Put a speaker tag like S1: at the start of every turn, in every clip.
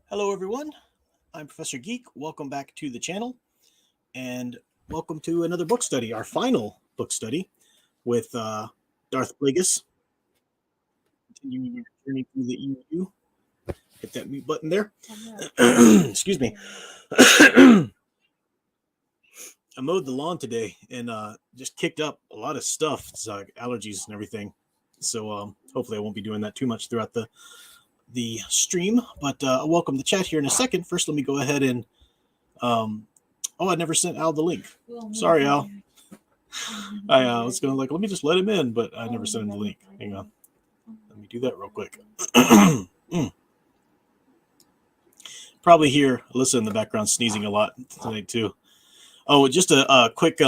S1: Hello, everyone. I'm Professor Geek. Welcome back to the channel, and welcome to another book study, our final book study with Darth Plagueis. Continuing your journey through the EU. Hit that mute button there. Excuse me. I mowed the lawn today and just kicked up a lot of stuff. It's allergies and everything. So hopefully I won't be doing that too much throughout the stream. But I'll welcome the chat here in a second. First, let me go ahead and I never sent Al the link. Sorry, Al. I was going to let me just let him in, but I never sent him the link. Hang on. Let me do that real quick. Probably hear Alyssa in the background sneezing a lot tonight too. Oh, just a quick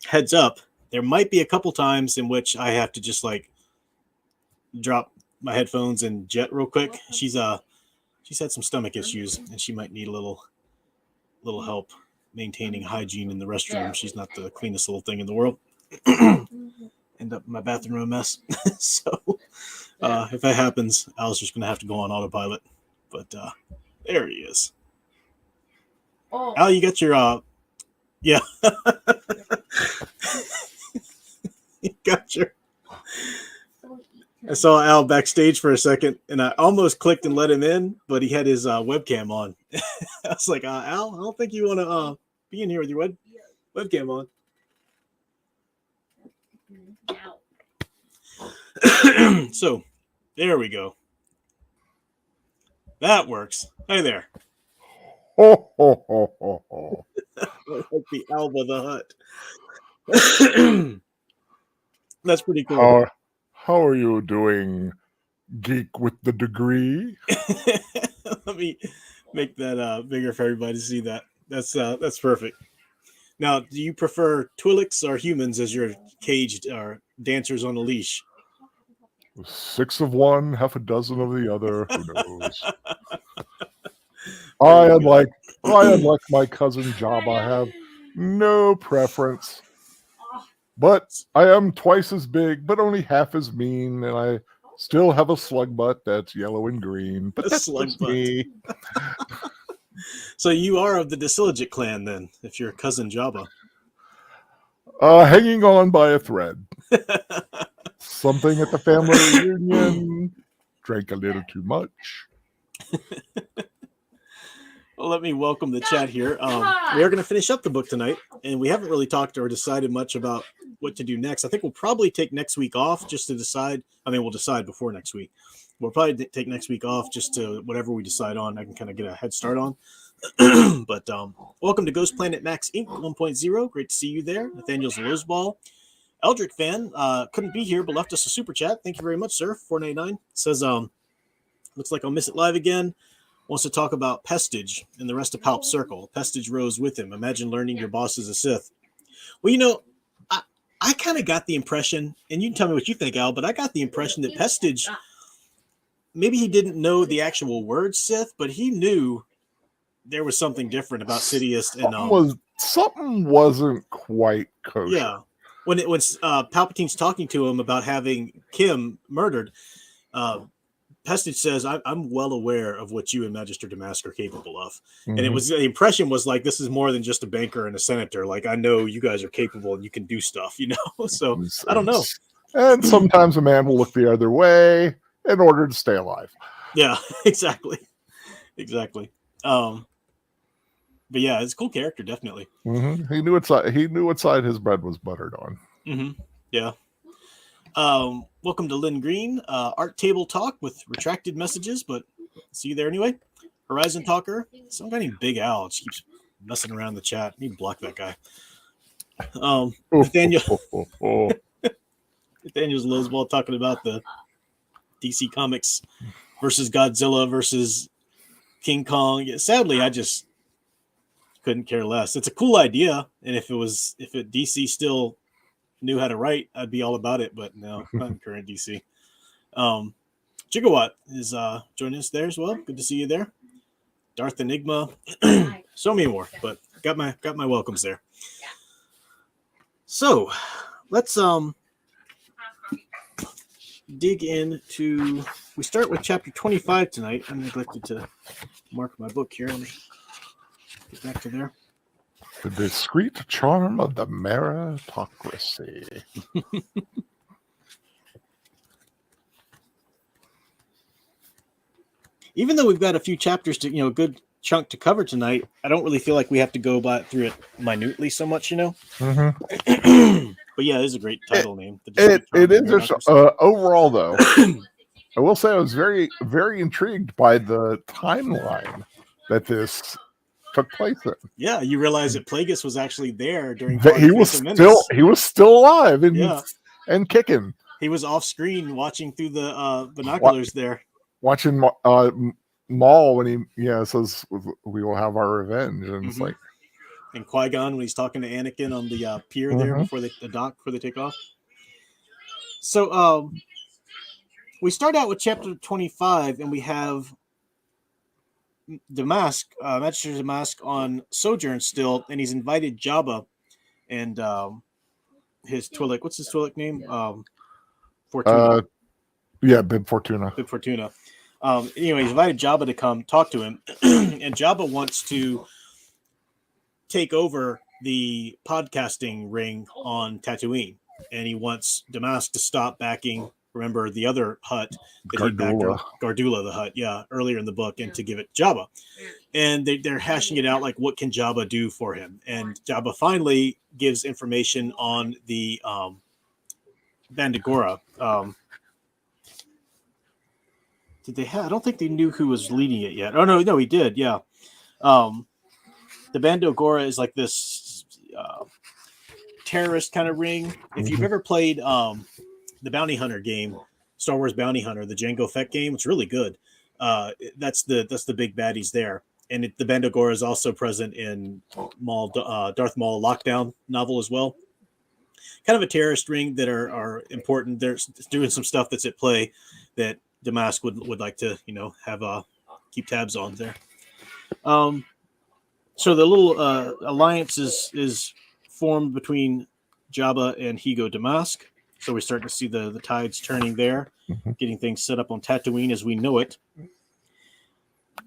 S1: heads up. There might be a couple times in which I have to just drop my headphones and jet real quick. She's had some stomach issues and she might need a little help maintaining hygiene in the restroom. She's not the cleanest little thing in the world. End up in my bathroom a mess. So if that happens, Al's just gonna have to go on autopilot. But there he is. Al, you got your yeah. You got your I saw Al backstage for a second, and I almost clicked and let him in, but he had his webcam on. I was like, Al, I don't think you want to be in here with your webcam on. So, there we go. That works. Hey there.
S2: Ho, ho, ho, ho, ho.
S1: Like the Alba the Hut. That's pretty cool.
S2: How are you doing, geek with the degree?
S1: Let me make that bigger for everybody to see that. That's perfect. Now, do you prefer Twi'leks or humans as your caged or dancers on a leash?
S2: 6 of one, half a dozen of the other. Who knows? Unlike my cousin Jabba, I have no preference. But I am twice as big, but only half as mean, and I still have a slug butt that's yellow and green. But that's just me.
S1: So you are of the Disiligit clan, then, if you're cousin Jabba.
S2: Hanging on by a thread. Something at the family reunion. Drank a little too much.
S1: Well, let me welcome the chat here. We are going to finish up the book tonight, and we haven't really talked or decided much about what to do next. I think we'll probably take next week off just to decide. I mean, we'll decide before next week. We'll probably take next week off just to whatever we decide on. I can kind of get a head start on. But welcome to Ghost Planet Max Inc. 1.0. Great to see you there. Nathaniel's Lozball. Eldrick fan couldn't be here, but left us a super chat. Thank you very much, sir. 499 says, looks like I'll miss it live again. Wants to talk about Pestage and the rest of Palp's circle. Pestage rose with him. Imagine learning your boss is a Sith. Well, you know, I kind of got the impression, and you can tell me what you think, Al, but I got the impression that Pestage, maybe he didn't know the actual word Sith, but he knew there was something different about Sidious. And
S2: something wasn't quite kosher.
S1: Yeah. When Palpatine's talking to him about having Kim murdered, Pestage says, I'm well aware of what you and Magister Damask are capable of. Mm-hmm. And the impression was like, this is more than just a banker and a senator. Like, I know you guys are capable and you can do stuff, you know? So, I don't know.
S2: And sometimes a man will look the other way in order to stay alive.
S1: Yeah, exactly. But yeah, it's a cool character, definitely.
S2: Mm-hmm. He knew what side his bread was buttered on.
S1: Mm-hmm. Yeah. Welcome to Lynn Green, Art Table Talk with retracted messages, but see you there anyway. Horizon Talker, some guy named Big Al just keeps messing around in the chat. I need to block that guy. Nathaniel's Lozball talking about the DC Comics versus Godzilla versus King Kong. Yeah, sadly, I just couldn't care less. It's a cool idea, and if DC still knew how to write, I'd be all about it, but no, not in current DC. Gigawatt is joining us there as well. Good to see you there. Darth Enigma, so many more, but got my welcomes there. So let's dig into. We start with chapter 25 tonight. I neglected to mark my book here. Let me get back to there.
S2: The discreet charm of the meritocracy.
S1: Even though we've got a few chapters to, a good chunk to cover tonight, I don't really feel like we have to go through it minutely so much,
S2: Mm-hmm.
S1: But yeah, it is a great title name.
S2: It is just, overall, though. I will say I was very, very intrigued by the timeline that this took place in.
S1: Yeah, you realize that Plagueis was actually there during
S2: He was still alive and kicking.
S1: He was off screen watching through the binoculars there.
S2: Watching Maul when he says we will have our revenge, and it's like,
S1: and Qui-Gon when he's talking to Anakin on the pier there before the dock before they take off. So we start out with chapter 25, and we have Damask, Magister Damask on sojourn still, and he's invited Jabba and his Twi'lek. What's his Twi'lek name? Fortuna.
S2: Bib Fortuna.
S1: Bib Fortuna. Anyway, he's invited Jabba to come talk to him, and Jabba wants to take over the podcasting ring on Tatooine, and he wants Damask to stop backing. Remember the other hut that he backed, Gardula the hut, earlier in the book, and to give it Jabba. And they're hashing it out, like, what can Jabba do for him? And Jabba finally gives information on the Bandagora. Did they have? I don't think they knew who was leading it yet. Oh no, he did. Yeah, the Bandagora is like this terrorist kind of ring. If you've ever played the Bounty Hunter game, Star Wars Bounty Hunter, the Jango Fett game, it's really good. That's the big baddies there, and the Bandagora is also present in Darth Maul Lockdown novel as well. Kind of a terrorist ring that are important. They're doing some stuff that's at play that Damask would like to, have keep tabs on there. So the little alliance is formed between Jabba and Higo Damask. So we're starting to see the tides turning there, getting things set up on Tatooine as we know it.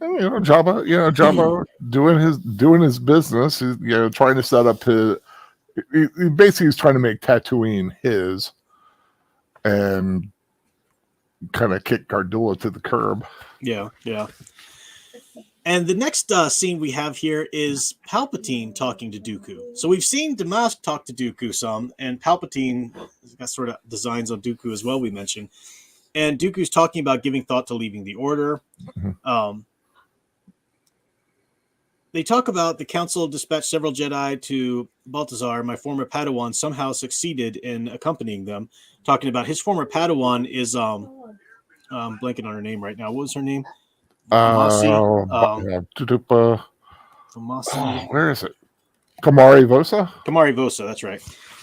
S2: And, Jabba doing his business. He's, trying to set up his. He basically is trying to make Tatooine his, and kind of kick Gardula to the curb. Yeah.
S1: And the next scene we have here is Palpatine talking to Dooku. So we've seen Damask talk to Dooku some, and Palpatine got sort of designs on Dooku as well, we mentioned. And Dooku's talking about giving thought to leaving the Order. They talk about the Council dispatched several Jedi to Balthazar. My former Padawan somehow succeeded in accompanying them. Talking about his former Padawan is blanking on her name right now. What was her name?
S2: Where is it? Kamari Vosa?
S1: Kamari Vosa, that's right.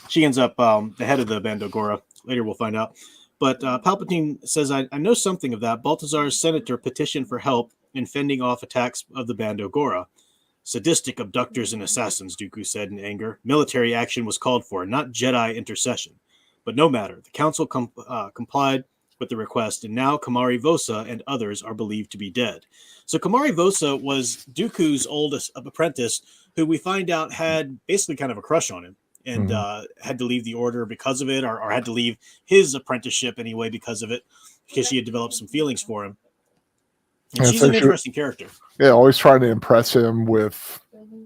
S1: She ends up the head of the Bandagora. Later we'll find out. But Palpatine says, I know something of that. Balthazar's senator petitioned for help in fending off attacks of the Bandagora. Sadistic abductors and assassins, Dooku said in anger. Military action was called for, not Jedi intercession. But no matter. The council complied with the request, and now Kamari Vosa and others are believed to be dead. So Kamari Vosa was Dooku's oldest apprentice, who we find out had basically kind of a crush on him, and had to leave the Order because of it, or had to leave his apprenticeship anyway because of it, because she had developed some feelings for him. And she's an interesting character.
S2: Yeah, always trying to impress him with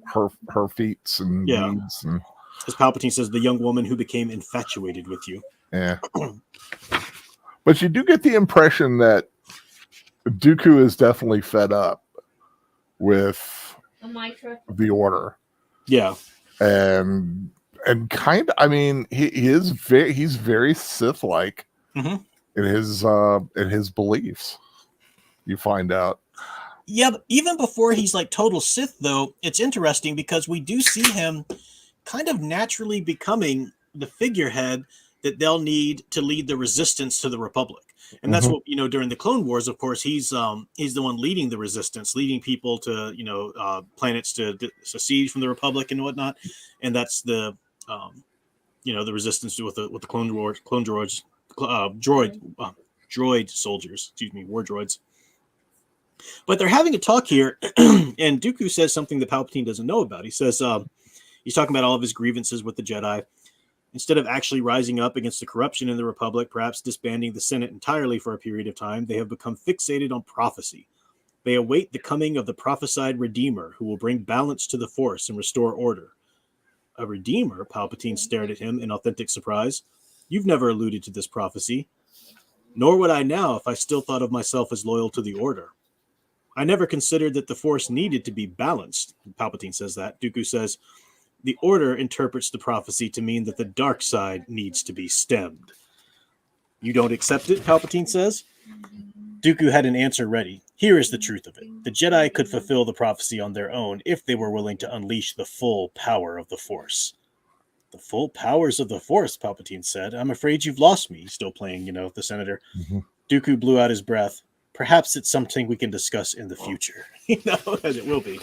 S2: her feats and deeds. And...
S1: As Palpatine says, the young woman who became infatuated with you.
S2: Yeah. But you do get the impression that Dooku is definitely fed up with the Order.
S1: Yeah.
S2: And kind of, I mean, he's very Sith-like in his beliefs. You find out.
S1: Yeah, but even before he's like total Sith, though, it's interesting because we do see him kind of naturally becoming the figurehead that they'll need to lead the resistance to the Republic. And that's what, during the Clone Wars, of course, he's the one leading the resistance, leading people to, planets to secede from the Republic and whatnot. And that's the, the resistance with the Clone Wars, droid. war droids. But they're having a talk here, and Dooku says something that Palpatine doesn't know about. He says he's talking about all of his grievances with the Jedi. Instead of actually rising up against the corruption in the Republic, perhaps disbanding the Senate entirely for a period of time, they have become fixated on prophecy. They await the coming of the prophesied Redeemer, who will bring balance to the Force and restore order. A Redeemer? Palpatine stared at him in authentic surprise. You've never alluded to this prophecy. Nor would I now if I still thought of myself as loyal to the Order. I never considered that the Force needed to be balanced. Palpatine says that. Dooku says, the Order interprets the prophecy to mean that the dark side needs to be stemmed. You don't accept it, Palpatine says. Dooku had an answer ready. Here is the truth of it. The Jedi could fulfill the prophecy on their own if they were willing to unleash the full power of the Force. The full powers of the Force, Palpatine said. I'm afraid you've lost me. He's still playing, the senator. Mm-hmm. Dooku blew out his breath. Perhaps it's something we can discuss in the future. And it will be.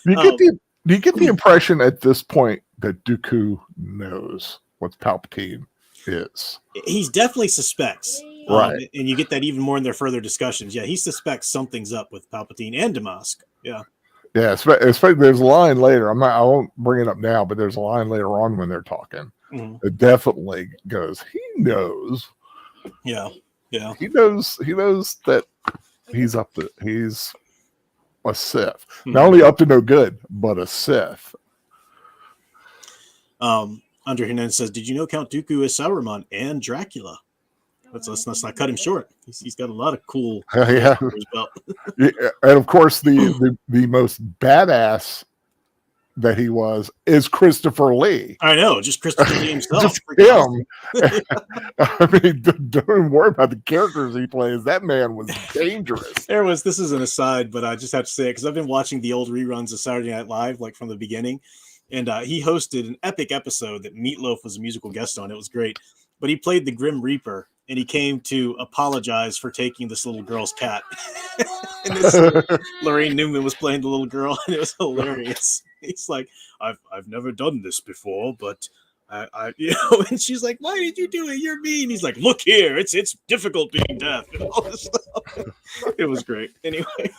S2: Do you get the impression at this point that Dooku knows what Palpatine is?
S1: He definitely suspects.
S2: Right.
S1: And you get that even more in their further discussions. Yeah, he suspects something's up with Palpatine and Damask. Yeah.
S2: Yeah, especially there's a line later. I won't bring it up now, but there's a line later on when they're talking. Mm-hmm. It definitely goes, he knows.
S1: Yeah. Yeah.
S2: He knows that he's a Sith. Mm-hmm. Not only up to no good, but a Sith.
S1: Andre Hernandez says, did you know Count Dooku is Sauron and Dracula? Let's not cut him short. He's got a lot of cool
S2: yeah. And of course the most badass that he was is Christopher Lee.
S1: I know, just Christopher Lee himself.
S2: Just him. I mean, don't even worry about the characters he plays. That man was dangerous.
S1: This is an aside, but I just have to say it because I've been watching the old reruns of Saturday Night Live, like from the beginning. And he hosted an epic episode that Meatloaf was a musical guest on. It was great. But he played the Grim Reaper, and he came to apologize for taking this little girl's cat. And Lorraine Newman was playing the little girl, and it was hilarious. He's like, I've never done this before, but I and she's like, why did you do it? You're mean. He's like, look here, it's difficult being deaf and all this stuff. It was great. Anyway.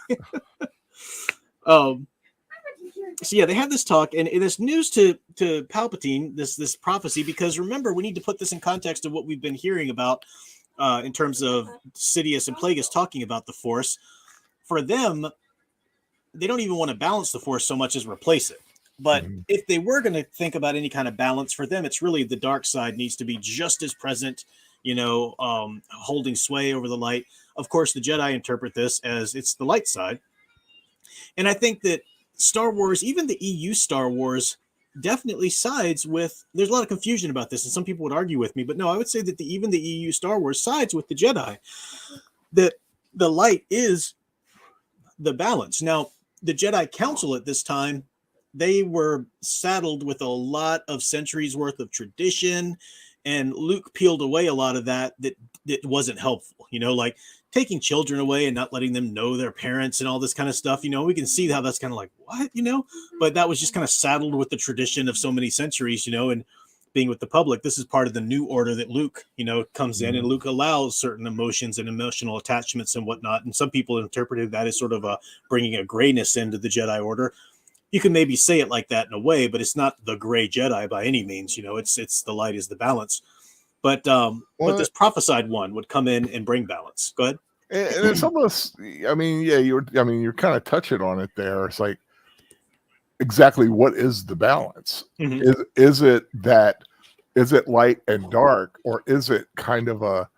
S1: So yeah, they have this talk, and it's news to Palpatine, this prophecy, because remember, we need to put this in context of what we've been hearing about in terms of Sidious and Plagueis talking about the Force. For them, they don't even want to balance the Force so much as replace it. But if they were going to think about any kind of balance for them, it's really the dark side needs to be just as present, holding sway over the light. Of course, the Jedi interpret this as it's the light side. And I think that Star Wars, even the EU Star Wars, definitely sides with, there's a lot of confusion about this, and some people would argue with me, but no, I would say that even the EU Star Wars sides with the Jedi, that the light is the balance. Now, the Jedi Council at this time, they were saddled with a lot of centuries worth of tradition, and Luke peeled away a lot of that wasn't helpful, like taking children away and not letting them know their parents and all this kind of stuff. We can see how that's kind of like, what, but that was just kind of saddled with the tradition of so many centuries, and being with the public. This is part of the new order that Luke, comes in, and Luke allows certain emotions and emotional attachments and whatnot. And some people interpreted that as sort of bringing a grayness into the Jedi Order. You can maybe say it like that in a way, but it's not the gray Jedi by any means. It's the light is the balance. But this prophesied one would come in and bring balance. Go ahead.
S2: And it's almost, you're kind of touching on it there. It's like, exactly what is the balance? Mm-hmm. Is it light and dark, or is it kind of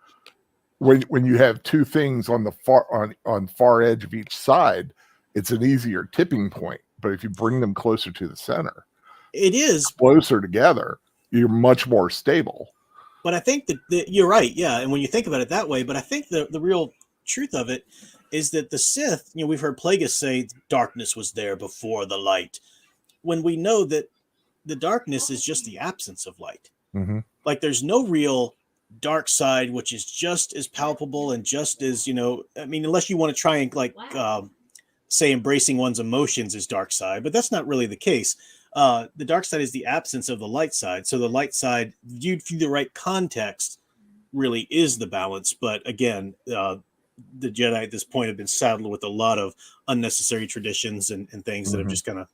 S2: when you have two things on the far edge of each side, it's an easier tipping point. But if you bring them closer to the center,
S1: it is
S2: closer together, you're much more stable.
S1: But I think that you're right. Yeah. And when you think about it that way, but I think the real truth of it is that the Sith, we've heard Plagueis say darkness was there before the light, when we know that the darkness is just the absence of light. Mm-hmm. Like there's no real dark side, which is just as palpable and just as, unless you want to try and say embracing one's emotions is dark side, but that's not really the case. The dark side is the absence of the light side. So the light side, viewed through the right context, really is the balance. But again, the Jedi at this point have been saddled with a lot of unnecessary traditions and things that have just kind of,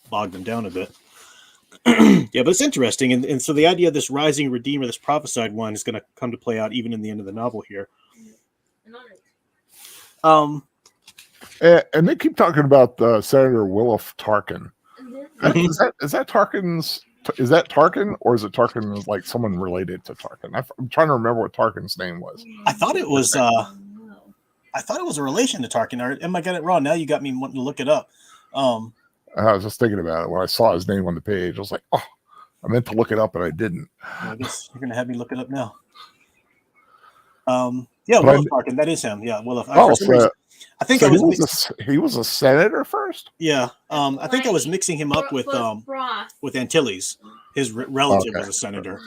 S1: bogged them down a bit. Yeah, but it's interesting. And so the idea of this rising redeemer, this prophesied one, is going to come to play out even in the end of the novel here.
S2: And they keep talking about Senator Wilf Tarkin. Is that Tarkin's? Is that Tarkin, or is it Tarkin like someone related to Tarkin? I'm trying to remember what Tarkin's name was.
S1: I thought it was. I thought it was a relation to Tarkin. Or am I getting it wrong? Now you got me wanting to look it up.
S2: I was just thinking about it when I saw his name on the page. I was like, oh, I meant to look it up and I didn't.
S1: Well, I guess you're going to have me look it up now. Yeah, Wilf Tarkin. That is him. Yeah, Wilf. I think I was
S2: he was a senator first.
S1: Yeah, I think I was mixing him up with Antilles. His relative was a senator,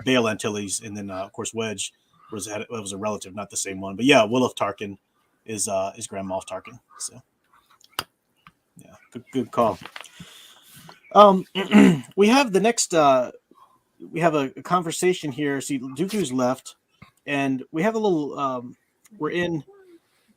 S1: Bail Antilles, and then of course Wedge was a relative, not the same one. But yeah, Wilf Tarkin is Grand Moff Tarkin. So yeah, good call. We have the next. We have a conversation here. See, Dooku's left, and we have a little. We're in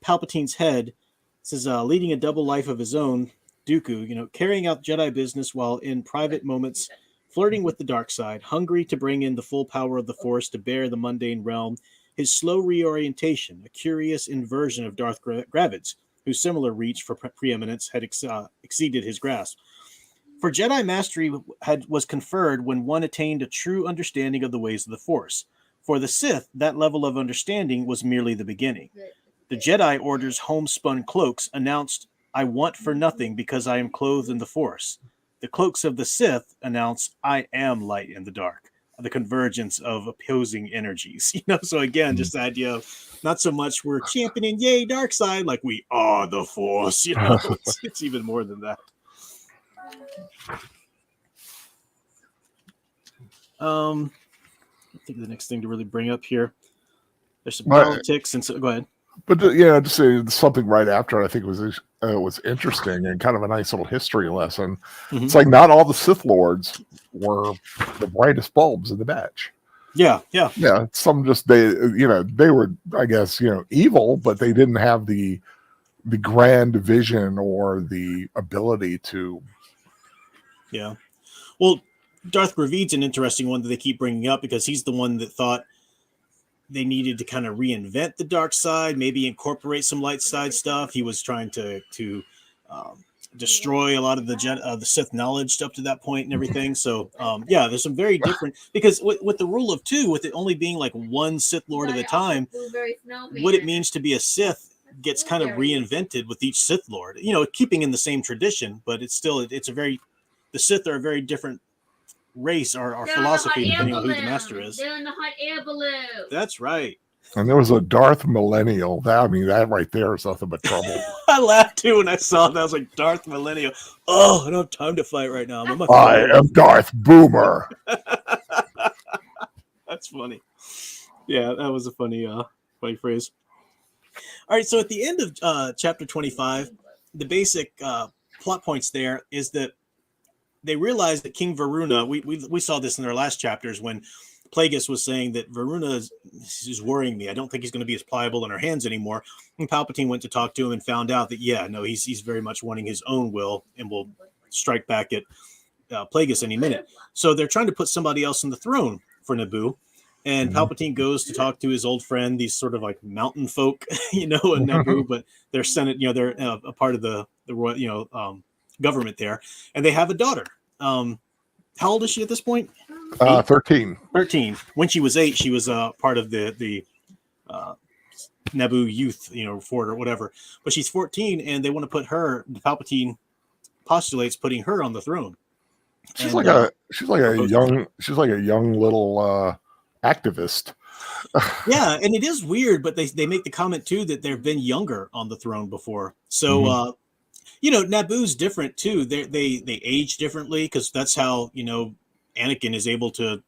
S1: Palpatine's head. It says, leading a double life of his own, Dooku, carrying out Jedi business while in private moments, flirting with the dark side, hungry to bring in the full power of the Force to bear the mundane realm, his slow reorientation, a curious inversion of Darth Gravid's, whose similar reach for preeminence had exceeded his grasp. For Jedi mastery was conferred when one attained a true understanding of the ways of the Force. For the Sith, that level of understanding was merely the beginning. The Jedi Order's homespun cloaks announced, I want for nothing because I am clothed in the Force. The cloaks of the Sith announce, I am light in the dark, the convergence of opposing energies. So again, just the idea of not so much we're championing, yay, dark side, like we are the Force. It's even more than that. I think the next thing to really bring up here, there's some politics, and so go ahead.
S2: But just say something right after. I think it was interesting and kind of a nice little history lesson. Mm-hmm. It's like not all the Sith Lords were the brightest bulbs in the batch.
S1: Yeah.
S2: Some just they were, I guess, evil, but they didn't have the grand vision or the ability to.
S1: Yeah. Well, Darth Gravid's an interesting one that they keep bringing up because he's the one that thought they needed to kind of reinvent the dark side, maybe incorporate some light side stuff. He was trying to destroy a lot of the Sith knowledge up to that point and everything. So there's some very different, because with the rule of two, with it only being like one Sith Lord at a time, what it means to be a Sith gets kind of reinvented with each Sith Lord. Keeping in the same tradition, but the Sith are a very different race or philosophy depending on who the master is.
S3: They're in the hot air balloon.
S1: That's right.
S2: And there was a Darth Millennial. That right there is nothing but trouble.
S1: I laughed too when I saw that. I was like, Darth Millennial. Oh, I don't have time to fight right now.
S2: I am Darth Boomer.
S1: That's funny. Yeah, that was a funny phrase. All right, so at the end of chapter 25, the basic plot points there is that they realized that King Varuna, we saw this in our last chapters when Plagueis was saying that Varuna is worrying me. I don't think he's going to be as pliable in our hands anymore. And Palpatine went to talk to him and found out that, he's very much wanting his own will and will strike back at Plagueis any minute. So they're trying to put somebody else on the throne for Naboo. And Palpatine goes to talk to his old friend, these sort of like mountain folk, in Naboo, but they're Senate, they're a part of the royal, government there, and they have a daughter. How old is she at this point?
S2: 13.
S1: 13. When she was 8, she was part of the Naboo youth, fort or whatever. But she's 14, and they want to put her. Palpatine postulates putting her on the throne.
S2: She's like a young little activist.
S1: Yeah, and it is weird, but they make the comment too that they've been younger on the throne before. So. Naboo's different too. They age differently because that's how Anakin is able to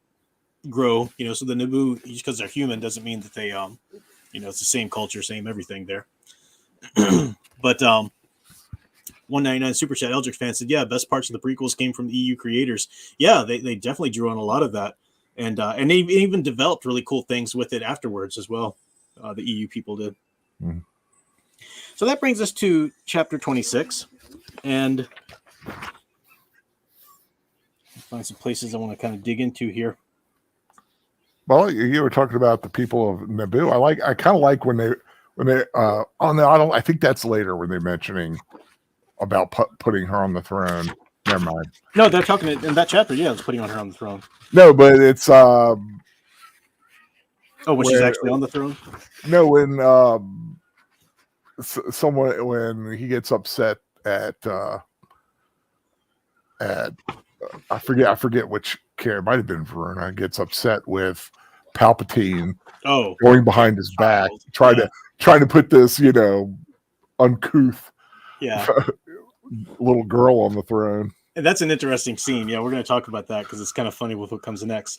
S1: grow. So the Naboo, just because they're human, doesn't mean that they it's the same culture, same everything there. But 199 Super Chat Eldritch fan said, best parts of the prequels came from the EU creators. Yeah, they definitely drew on a lot of that. and they even developed really cool things with it afterwards as well. The EU people did.
S2: Mm.
S1: So that brings us to chapter 26, and find some places I want to kind of dig into here.
S2: Well, you were talking about the people of Naboo. I kind of like when they I think that's later when they're mentioning about putting her on the throne. Never mind.
S1: No, they're talking in that chapter. Yeah, it's putting on her on the throne.
S2: No, but it's
S1: when she's actually on the throne.
S2: No, when someone when he gets upset at I forget which character, it might have been Verona, gets upset with Palpatine going behind his back, trying to put this, uncouth little girl on the throne.
S1: And that's an interesting scene. Yeah, we're going to talk about that because it's kind of funny with what comes next.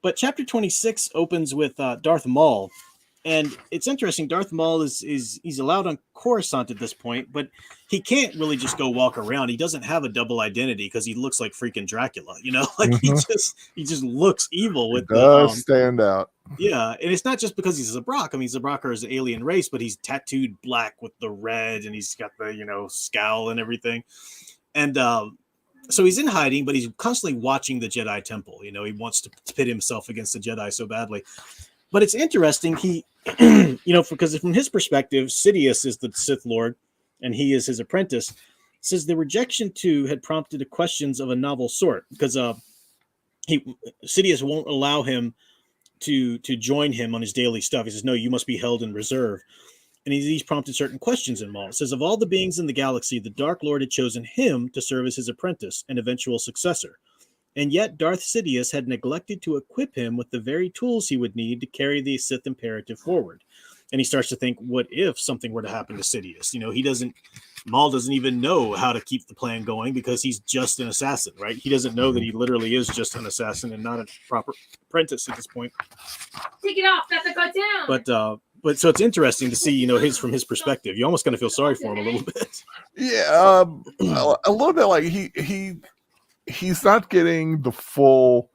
S1: But chapter 26 opens with Darth Maul. And it's interesting. Darth Maul is he's allowed on Coruscant at this point, but he can't really just go walk around. He doesn't have a double identity because he looks like freaking Dracula, like he just looks evil with
S2: stand out.
S1: Yeah, and it's not just because he's a Zabrak. I mean, Zabrak is an alien race, but he's tattooed black with the red, and he's got the scowl and everything. And so he's in hiding, but he's constantly watching the Jedi Temple. He wants to pit himself against the Jedi so badly. But it's interesting. He, because from his perspective, Sidious is the Sith Lord, and he is his apprentice. It says the rejection too had prompted questions of a novel sort because Sidious won't allow him to join him on his daily stuff. He says, "No, you must be held in reserve." And he's prompted certain questions in Maul. It says, of all the beings in the galaxy, the Dark Lord had chosen him to serve as his apprentice and eventual successor. And yet Darth Sidious had neglected to equip him with the very tools he would need to carry the Sith imperative forward. And he starts to think, what if something were to happen to Sidious? Maul doesn't even know how to keep the plan going because he's just an assassin, right? He doesn't know that he literally is just an assassin and not a proper apprentice at this point.
S3: Take it off, that's a cartoon.
S1: But so it's interesting to see, from his perspective. You almost kind of feel sorry for him a little bit.
S2: Yeah, a little bit like he's not getting the full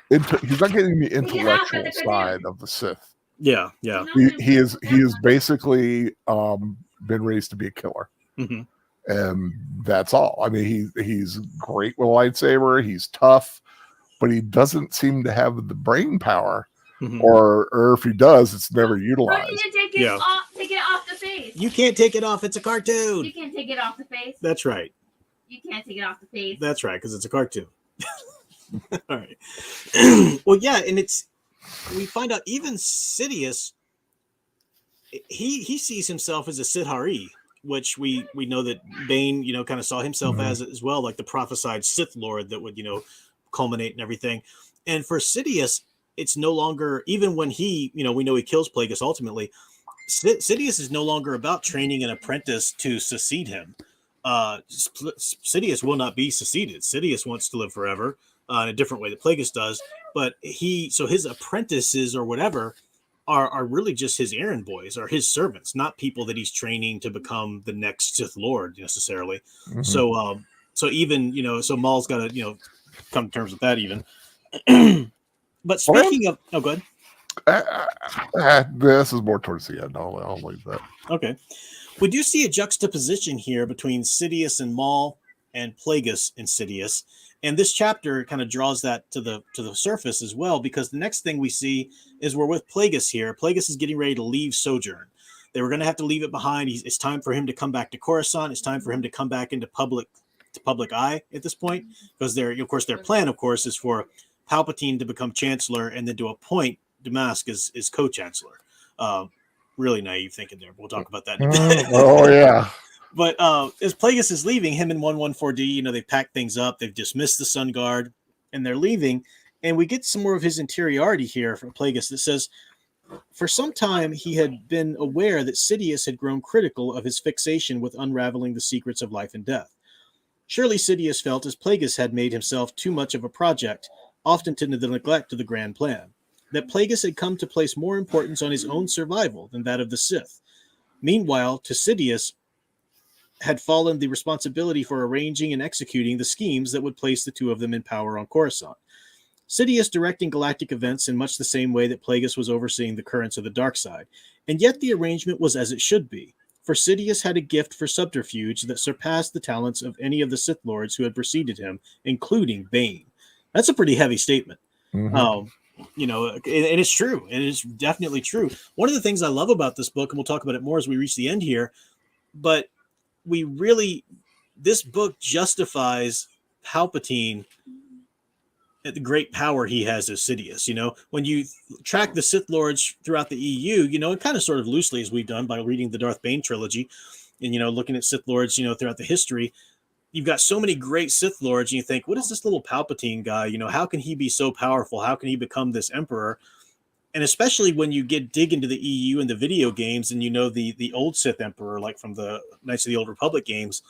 S2: he's not getting the intellectual side of the Sith.
S1: Yeah.
S2: He is basically been raised to be a killer.
S1: Mm-hmm.
S2: And that's all. I mean, he's great with a lightsaber, he's tough, but he doesn't seem to have the brain power. Mm-hmm. Or if he does, it's never utilized.
S3: You need to take it off the face.
S1: You can't take it off. It's a cartoon.
S3: You can't take it off the face.
S1: That's right.
S3: You can't take it off the face.
S1: That's right, because it's a cartoon. All right. Well, yeah, and we find out even Sidious, he sees himself as a Sidhari, which we know that Bane, kind of saw himself as well, like the prophesied Sith Lord that would, culminate and everything. And for Sidious, it's no longer, even when he, we know he kills Plagueis ultimately, Sidious is no longer about training an apprentice to succeed him. Sidious will not be succeeded. Sidious wants to live forever in a different way that Plagueis does. But his apprentices or whatever are really just his errand boys, or his servants, not people that he's training to become the next Sith Lord necessarily. Mm-hmm. So even, so Maul's got to, come to terms with that even. But speaking of, go ahead.
S2: This is more towards the end. I'll leave that.
S1: Okay. We do see a juxtaposition here between Sidious and Maul and Plagueis and Sidious. And this chapter kind of draws that to the surface as well, because the next thing we see is we're with Plagueis here. Plagueis is getting ready to leave Sojourn. They were going to have to leave it behind. It's time for him to come back to Coruscant. It's time for him to come back into public eye at this point, because their plan, of course, is for Palpatine to become Chancellor and then to appoint Damask as co-Chancellor. Really naive thinking there. We'll talk about that in a bit.
S2: Oh, yeah.
S1: But as Plagueis is leaving, him and 114D, they packed things up. They've dismissed the Sun Guard, and they're leaving. And we get some more of his interiority here from Plagueis that says, for some time, he had been aware that Sidious had grown critical of his fixation with unraveling the secrets of life and death. Surely Sidious felt as Plagueis had made himself too much of a project, often to the neglect of the grand plan, that Plagueis had come to place more importance on his own survival than that of the Sith. Meanwhile, to Sidious had fallen the responsibility for arranging and executing the schemes that would place the two of them in power on Coruscant. Sidious directing galactic events in much the same way that Plagueis was overseeing the currents of the dark side. And yet the arrangement was as it should be, for Sidious had a gift for subterfuge that surpassed the talents of any of the Sith Lords who had preceded him, including Bane. That's a pretty heavy statement. And it's true. And it's definitely true. One of the things I love about this book, and we'll talk about it more as we reach the end here, but this book justifies Palpatine at the great power he has as Sidious. When you track the Sith Lords throughout the EU, and kind of sort of loosely as we've done by reading the Darth Bane trilogy and, looking at Sith Lords, throughout the history, you've got so many great Sith Lords and you think, what is this little Palpatine guy? How can he be so powerful? How can he become this emperor? And especially when you dig into the EU and the video games and, the old Sith emperor, like from the Knights of the Old Republic games,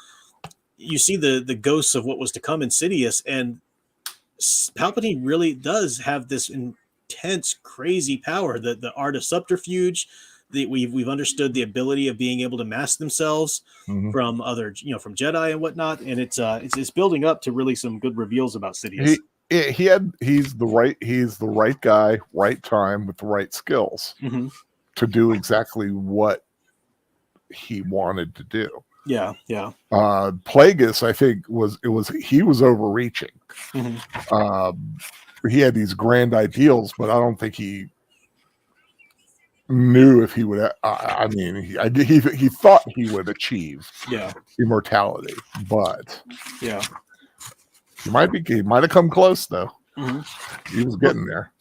S1: you see the ghosts of what was to come in Sidious, and Palpatine really does have this intense, crazy power. The art of subterfuge. We've understood the ability of being able to mask themselves from other, from Jedi and whatnot, and it's building up to really some good reveals about Sidious.
S2: He's the right guy, right time, with the right skills to do exactly what he wanted to do.
S1: Yeah.
S2: Plagueis, I think, he was overreaching. He had these grand ideals, but I don't think he knew if he would. He thought he would achieve immortality, but he might have come close though. He was getting there.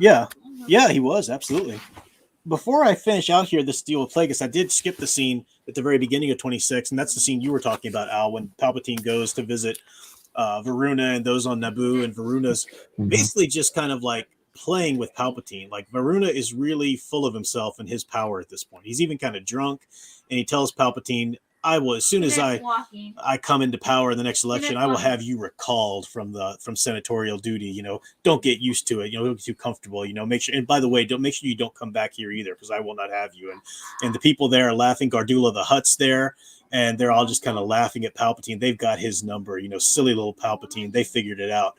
S1: Yeah, he was absolutely. Before I finish out here this deal with Plagueis, I did skip the scene at the very beginning of 26, and that's the scene you were talking about, Al, when Palpatine goes to visit Varuna and those on Naboo, and Varuna's basically just kind of like playing with Palpatine. Like, Varuna is really full of himself and his power at this point. He's even kind of drunk, and he tells Palpatine, as soon as I come into power in the next election, I will have you recalled from senatorial duty. Don't get used to it. Don't get too comfortable. Make sure. And by the way, make sure you don't come back here either, because I will not have you. And the people there are laughing. Gardula the Hutt's there, and they're all just kind of laughing at Palpatine. They've got his number. Silly little Palpatine. They figured it out.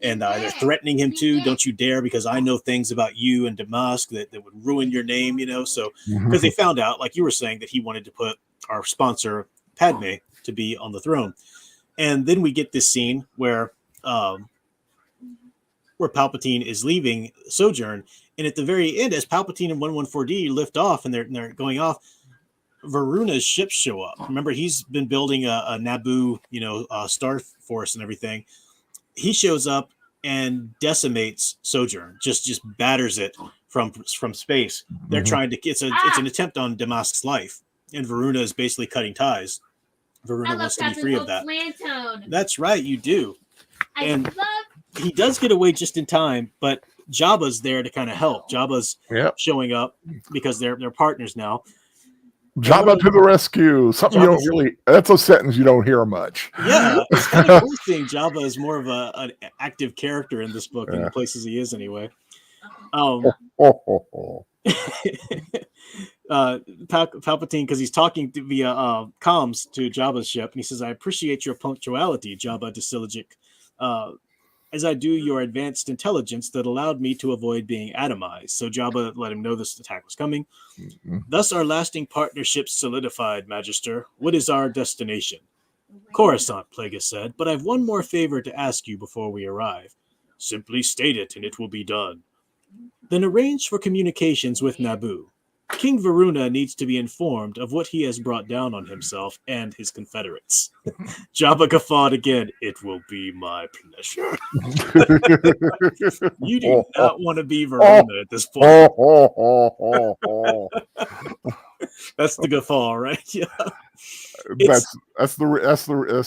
S1: And they're threatening him too. Don't you dare, because I know things about you and Damask that would ruin your name. So because they found out, like you were saying, that he wanted to put our sponsor Padme to be on the throne. And then we get this scene where Palpatine is leaving Sojourn, and at the very end, as Palpatine and 114D lift off and they're going off, Varuna's ships show up. Remember, he's been building a Naboo, Star Force and everything. He shows up and decimates Sojourn, just batters it from space. They're trying to. It's an attempt on Damask's life. And Varuna is basically cutting ties. Varuna wants to be free of that. That's right, you do. And he does get away just in time, but Jabba's there to kind of help. Jabba's showing up because they're partners now.
S2: Jabba to the rescue. Something Jabba's, you don't really. That's a sentence you don't hear much.
S1: Yeah, it's kind of cool seeing Jabba as more of an active character in this book in the places he is anyway. Palpatine, because he's talking via comms to Jabba's ship, and he says, "I appreciate your punctuality, Jabba de Siligic, as I do your advanced intelligence that allowed me to avoid being atomized." So Jabba let him know this attack was coming. Thus our lasting partnership solidified, Magister. What is our destination? Coruscant, Plagueis said, but I've one more favor to ask you before we arrive. Simply state it, and it will be done. Then arrange for communications with Naboo. King Varuna needs to be informed of what he has brought down on himself and his confederates. Jabba guffawed again. It will be my pleasure. You do not want to be Varuna at this point. That's the guffaw, right? Yeah.
S2: That's the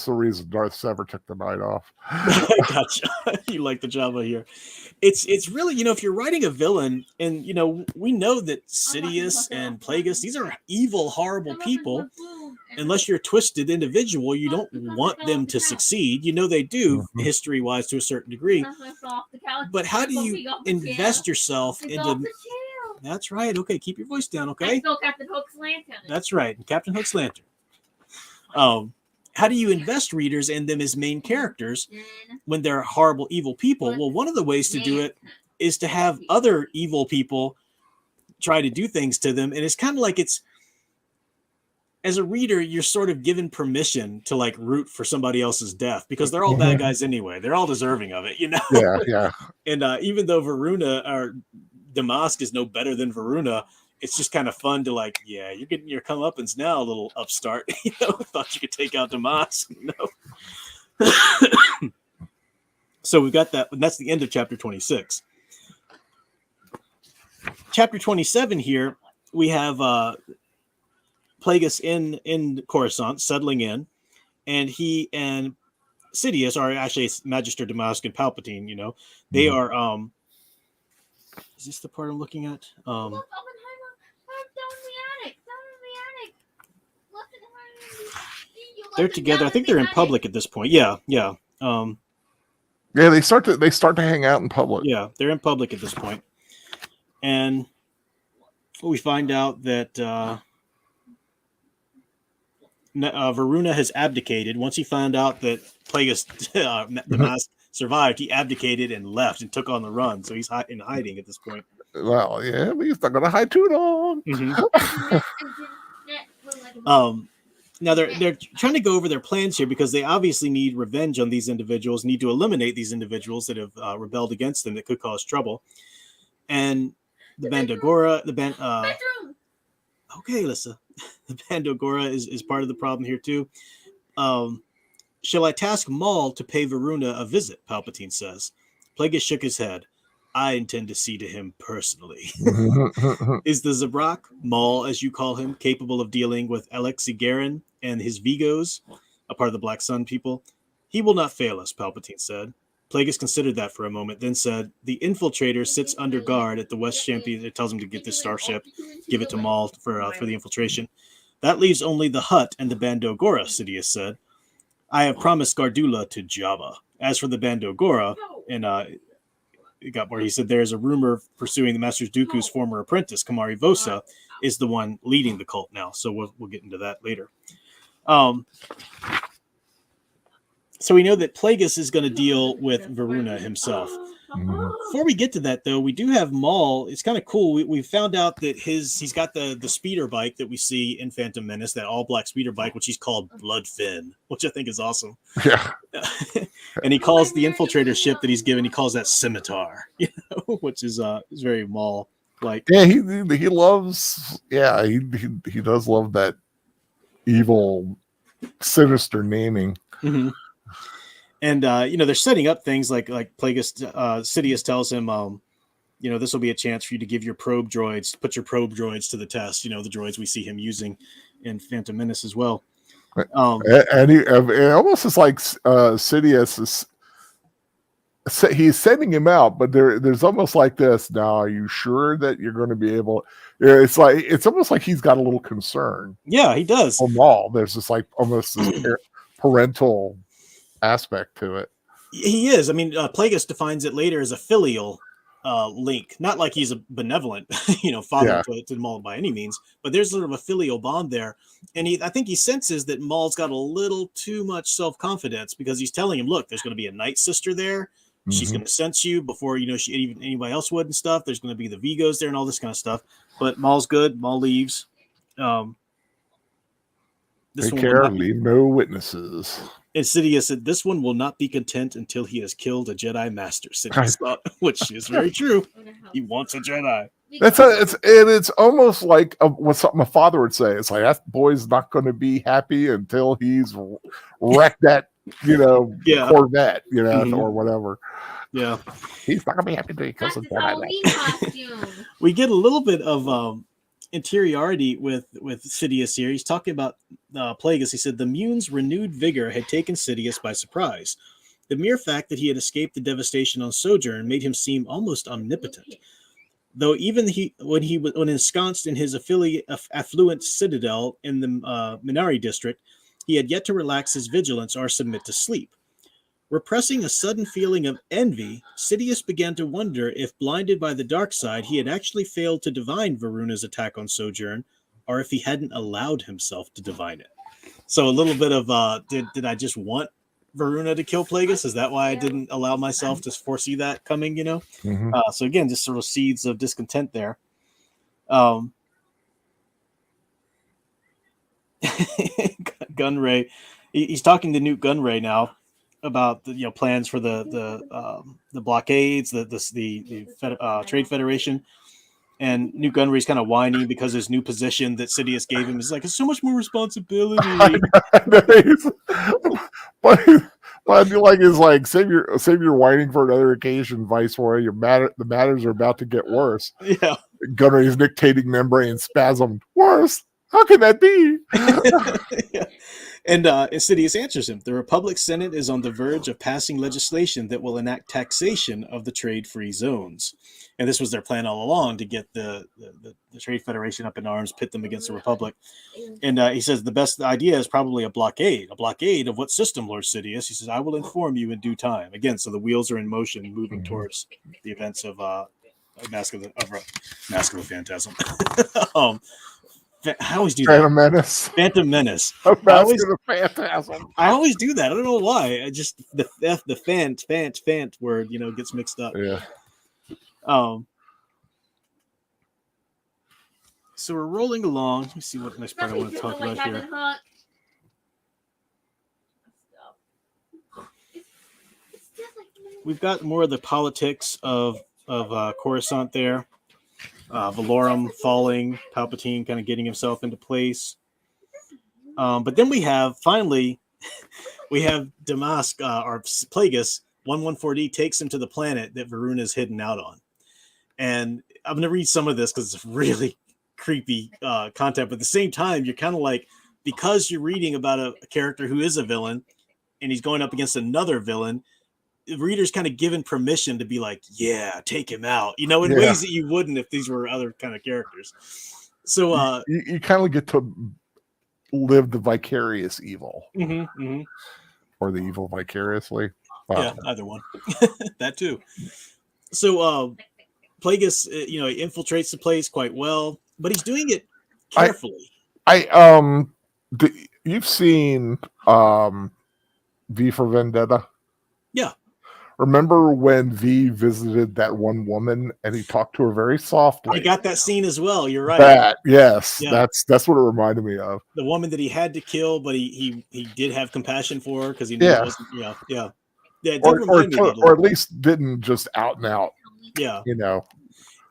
S2: reason Darth Sever took the night off.
S1: Gotcha. You like the Jabba here. It's really, if you're writing a villain, and we know that Sidious and Plagueis, these are evil, horrible people. Unless you're a twisted individual, you don't want them to succeed. They do, history-wise, to a certain degree. But how do you invest yourself into? That's right. Okay, keep your voice down. Okay.
S3: I stole Captain Hook's lantern.
S1: That's right, Captain Hook's lantern. how do you invest readers in them as main characters when they're horrible, evil people? Well, one of the ways to do it is to have other evil people try to do things to them. And it's kind of like as a reader, you're sort of given permission to like root for somebody else's death because they're all bad guys anyway. They're all deserving of it,
S2: Yeah.
S1: And even though Varuna or Damask is no better than Varuna, it's just kind of fun to like, yeah, you're getting your comeuppance now, little upstart. Thought you could take out Damask. So we've got that, and that's the end of chapter 26. Chapter 27 here, we have Plagueis in Coruscant settling in, and he and Sidious are actually Magister Damask and Palpatine. They are is this the part I'm looking at? They're together. I think they're in public at this point. Yeah.
S2: Yeah, they start to hang out in public.
S1: Yeah, they're in public at this point. And we find out that Varuna has abdicated. Once he found out that Plagueis Damask survived, he abdicated and left and took on the run. So he's in hiding at this point.
S2: Well, yeah, but he's not going to hide too long.
S1: Now they're trying to go over their plans here because they obviously need revenge on these individuals, need to eliminate these individuals that have rebelled against them that could cause trouble. And the Bandogora, okay, Alyssa, the Bandogora is part of the problem here too. Shall I task Maul to pay Varuna a visit? Palpatine says. Plagueis shook his head. I intend to see to him personally. Is the Zabrak, Maul as you call him, capable of dealing with Alexi Garen and his Vigos, a part of the Black Sun people? He will not fail us, Palpatine said. Plagueis considered that for a moment, then said, the infiltrator sits under guard at the West Champion. It tells him to get this starship, give it to Maul for the infiltration. That leaves only the Hutt and the Bandogora, Sidious said. I have promised Gardula to Jabba. As for the Bandogora, and it got where he said there is a rumor pursuing the Master Dooku's former apprentice, Kamari Vosa, is the one leading the cult now. So we'll get into that later. So we know that Plagueis is going to deal with Varuna himself. Before we get to that, though, we do have Maul. It's kind of cool. We found out that he's got the speeder bike that we see in Phantom Menace, that all-black speeder bike, which he's called Bloodfin, which I think is awesome.
S2: Yeah.
S1: And he calls the infiltrator ship that he's given, he calls that Scimitar, which is very Maul-like.
S2: Yeah, he loves, he does love that evil, sinister naming.
S1: Mm-hmm. And they're setting up things like Plagueis, Sidious tells him, this will be a chance for you to give your probe droids, put your probe droids to the test. The droids we see him using in Phantom Menace as well.
S2: And it almost is like Sidious is. He's sending him out, but there's almost like this. Now, are you sure that you're going to be able? It's almost like he's got a little concern.
S1: Yeah, he does.
S2: For Maul, there's just like almost this parental aspect to it.
S1: He is. I mean, Plagueis defines it later as a filial link, not like he's a benevolent, father to Maul by any means, but there's sort of a filial bond there. And I think he senses that Maul's got a little too much self-confidence because he's telling him, look, there's going to be a night sister there. She's going to sense you before anybody else would and stuff. There's going to be the Vigos there and all this kind of stuff. But Maul's good. Maul leaves.
S2: Take care, leave no witnesses.
S1: And Sidious said, this one will not be content until he has killed a Jedi Master, Sidious thought, which is very true. He wants a Jedi.
S2: It's almost like what something a father would say. It's like, that boy's not going to be happy until he's wrecked that, Corvette, or whatever.
S1: Yeah.
S2: He's not going to be happy because of Jedi.
S1: We get a little bit of interiority with Sidious here. He's talking about Plagueis. He said the Mune's renewed vigor had taken Sidious by surprise. The mere fact that he had escaped the devastation on Sojourn made him seem almost omnipotent. Though even when ensconced in his affluent citadel in the Minari district, he had yet to relax his vigilance or submit to sleep. Repressing a sudden feeling of envy, Sidious began to wonder if, blinded by the dark side, he had actually failed to divine Varuna's attack on Sojourn, or if he hadn't allowed himself to divine it. So a little bit of did I just want Varuna to kill Plagueis? Is that why I didn't allow myself to foresee that coming?
S2: Mhm.
S1: So again, just sort of seeds of discontent there. Gunray, he's talking to Newt Gunray now about the plans for the blockades, the Trade Federation. And Newt Gunry's kind of whining because his new position that Sidious gave him is like, it's so much more responsibility.
S2: but I feel like it's like save your whining for another occasion, Viceroy. The matters are about to get worse.
S1: Yeah.
S2: Gunry's dictating membrane spasmed. Worse? How can that be?
S1: Yeah. And Sidious answers him. The Republic Senate is on the verge of passing legislation that will enact taxation of the trade-free zones. And this was their plan all along, to get the Trade Federation up in arms, pit them against the Republic. And he says the best idea is probably a blockade. A blockade of what system, Lord Sidious? He says, I will inform you in due time. Again, so the wheels are in motion, moving towards the events of Mask of the Phantasm. I always do that.
S2: Phantom Menace.
S1: Phantom Menace.
S2: Mask of the Phantasm.
S1: I always do that. I don't know why. I just the fant word, gets mixed up.
S2: Yeah.
S1: So we're rolling along. Let me see what next part I want to talk about here. We've got more of the politics of Coruscant there. Valorum falling, Palpatine kind of getting himself into place. But then we have Damask, or Plagueis, 114D takes him to the planet that Varuna is hidden out on. And I'm going to read some of this because it's really creepy content. But at the same time, you're kind of like, because you're reading about a character who is a villain and he's going up against another villain, the reader's kind of given permission to be like, yeah, take him out, in ways that you wouldn't if these were other kind of characters. So
S2: you kind of get to live the vicarious evil, or the evil vicariously.
S1: Yeah, either one. That too. So Plagueis, he infiltrates the place quite well, but he's doing it carefully.
S2: You've seen V for Vendetta?
S1: Yeah.
S2: Remember when V visited that one woman and he talked to her very softly?
S1: I got that scene as well. You're right.
S2: That's what it reminded me of.
S1: The woman that he had to kill, but he did have compassion for her because he knew it wasn't. Yeah.
S2: Or at least didn't just out and out.
S1: Yeah.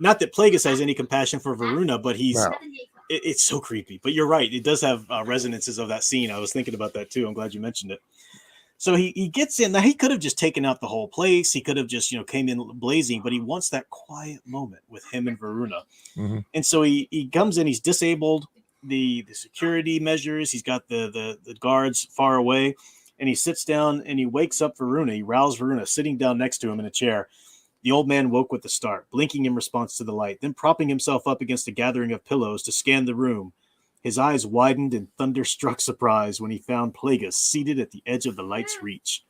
S1: Not that Plagueis has any compassion for Varuna, but it's so creepy. But you're right. It does have resonances of that scene. I was thinking about that too. I'm glad you mentioned it. So he gets in. Now, he could have just taken out the whole place. He could have just, came in blazing, but he wants that quiet moment with him and Varuna.
S2: Mm-hmm.
S1: And so he comes in. He's disabled the security measures. He's got the guards far away, and he sits down and he wakes up Varuna. He rouses Varuna, sitting down next to him in a chair. The old man woke with a start, blinking in response to the light, then propping himself up against a gathering of pillows to scan the room. His eyes widened in thunderstruck surprise when he found Plagueis seated at the edge of the light's reach.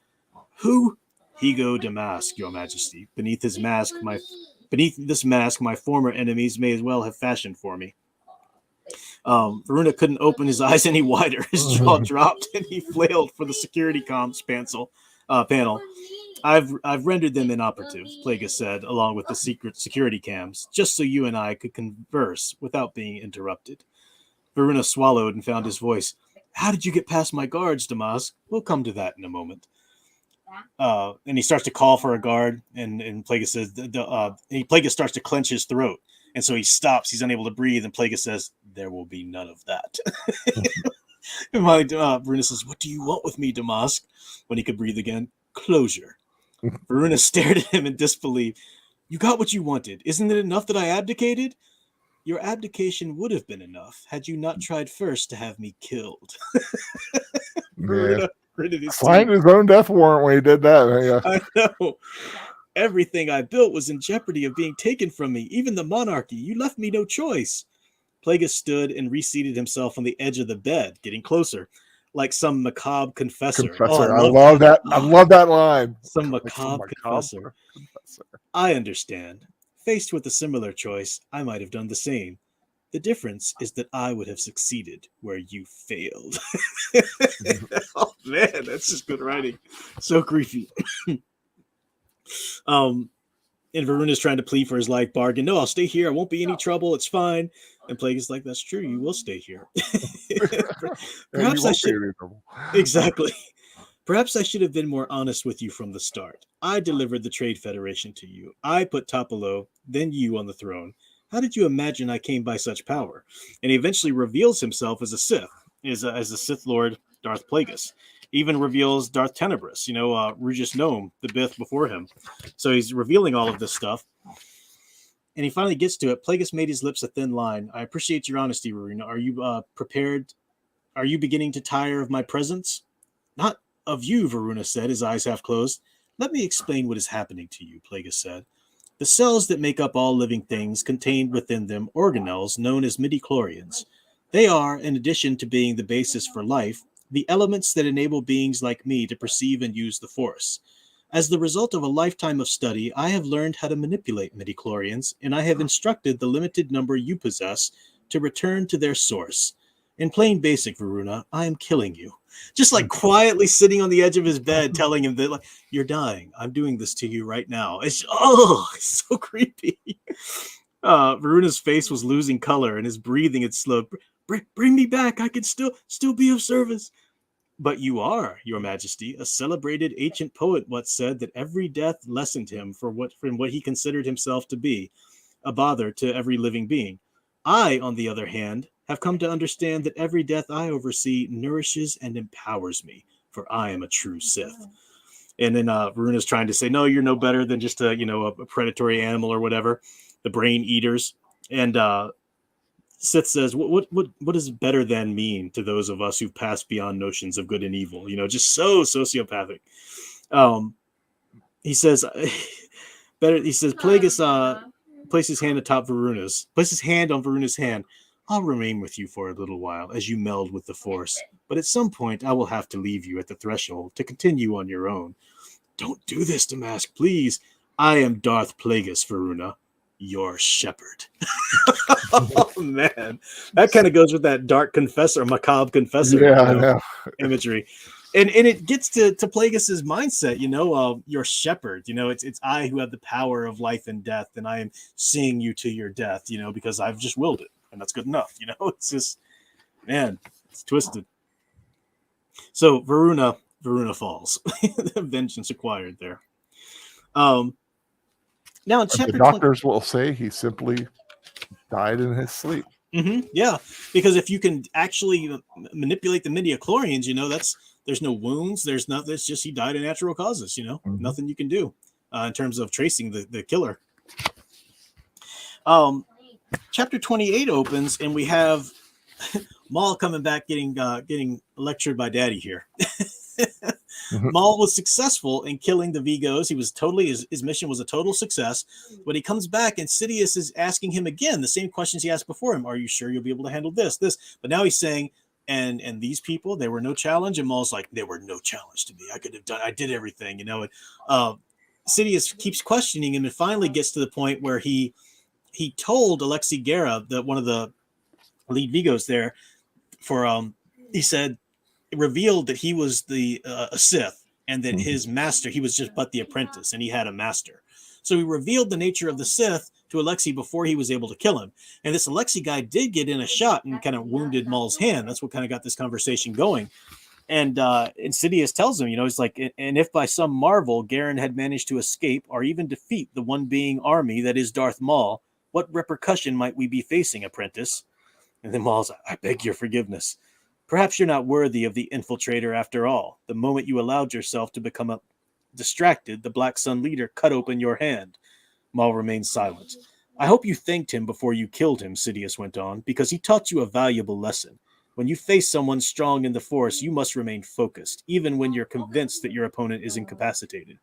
S1: Who? Higo Damask, Your Majesty. Beneath this mask, my former enemies may as well have fashioned for me. Varuna couldn't open his eyes any wider. His jaw dropped and he flailed for the security comms panel. I've rendered them inoperative, Plagueis said, along with the secret security cams, just so you and I could converse without being interrupted. Varuna swallowed and found his voice. How did you get past my guards, Damask? We'll come to that in a moment. And he starts to call for a guard, and Plagueis says, Plagueis starts to clench his throat. And so he stops. He's unable to breathe. And Plagueis says, there will be none of that. And Varuna says, what do you want with me, Damask? When he could breathe again. Closure. Varuna stared at him in disbelief. You got what you wanted. Isn't it enough that I abdicated? Your abdication would have been enough had you not tried first to have me killed.
S2: Signed his own death warrant when he did that.
S1: I know. Everything I built was in jeopardy of being taken from me, even the monarchy. You left me no choice. Plagueis stood and reseated himself on the edge of the bed, getting closer, like some macabre confessor.
S2: I love that. I love that line.
S1: Some macabre confessor. I understand. Faced with a similar choice, I might have done the same. The difference is that I would have succeeded where you failed. Oh man, that's just good writing. So creepy. And Varuna's trying to plead for his life, bargain. No, I'll stay here. I won't be any trouble. It's fine. And Plague is like, that's true. You will stay here. Perhaps I should. Exactly. Perhaps I should have been more honest with you from the start. I delivered the Trade Federation to you. I put Topolo, then you on the throne. How did you imagine I came by such power? And he eventually reveals himself as a Sith, as a Sith Lord, Darth Plagueis. Even reveals Darth Tenebris, Regis Gnome, the Bith before him. So he's revealing all of this stuff. And he finally gets to it. Plagueis made his lips a thin line. I appreciate your honesty, Varuna. Are you prepared? Are you beginning to tire of my presence? Not of you, Varuna said, his eyes half closed. Let me explain what is happening to you, Plagueis said. The cells that make up all living things contain within them organelles known as midichlorians. They are, in addition to being the basis for life, the elements that enable beings like me to perceive and use the Force. As the result of a lifetime of study, I have learned how to manipulate midichlorians, and I have instructed the limited number you possess to return to their source. In plain basic, Varuna, I am killing you. Just like quietly sitting on the edge of his bed, telling him that, like, you're dying. I'm doing this to you right now. It's so creepy. Varuna's face was losing color, and his breathing had slowed. Bring me back. I can still be of service. But you are, Your Majesty. A celebrated ancient poet once said that every death lessened him from what he considered himself to be, a bother to every living being. I, on the other hand, have come to understand that every death I oversee nourishes and empowers me, for I am a true Sith. And then Varuna's trying to say, no, you're no better than just a predatory animal or whatever, the brain eaters. And Sith says, what does better than mean to those of us who've passed beyond notions of good and evil? Just so sociopathic. He says, Plagueis places his hand atop Varuna's, places his hand on Varuna's hand. I'll remain with you for a little while as you meld with the Force, but at some point I will have to leave you at the threshold to continue on your own. Don't do this, Damask, please. I am Darth Plagueis, Varuna, your shepherd. Oh, man. That kind of goes with that dark confessor, macabre confessor imagery. And it gets to Plagueis's mindset, your shepherd. It's I who have the power of life and death, and I am seeing you to your death, because I've just willed it. And that's good enough, It's just, man, it's twisted. So Varuna falls. Vengeance acquired there. Now in chapter
S2: the doctors will say he simply died in his sleep.
S1: Mm-hmm, yeah, because if you can actually manipulate the midichlorians, there's no wounds, there's nothing. It's just he died of natural causes. Nothing you can do in terms of tracing the killer. Chapter 28 opens, and we have Maul coming back, getting lectured by Daddy here. Maul was successful in killing the Vigos. He was his mission was a total success. But he comes back, and Sidious is asking him again the same questions he asked before him. Are you sure you'll be able to handle this? But now he's saying, and these people, they were no challenge. And Maul's like, they were no challenge to me. I did everything, And Sidious keeps questioning him, and finally gets to the point where he told Alexi Guerra, one of the lead Vigos there, he said, revealed that he was a Sith, and that his master, he was just but the apprentice, and he had a master. So he revealed the nature of the Sith to Alexi before he was able to kill him. And this Alexi guy did get in a shot and kind of wounded Maul's hand. That's what kind of got this conversation going. And Sidious tells him, he's like, and if by some marvel Garen had managed to escape or even defeat the one being army that is Darth Maul, what repercussion might we be facing, apprentice? And then Maul's like, I beg your forgiveness. Perhaps you're not worthy of the infiltrator after all. The moment you allowed yourself to become distracted, the Black Sun leader cut open your hand. Maul remained silent. I hope you thanked him before you killed him, Sidious went on, because he taught you a valuable lesson. When you face someone strong in the Force, you must remain focused, even when you're convinced that your opponent is incapacitated.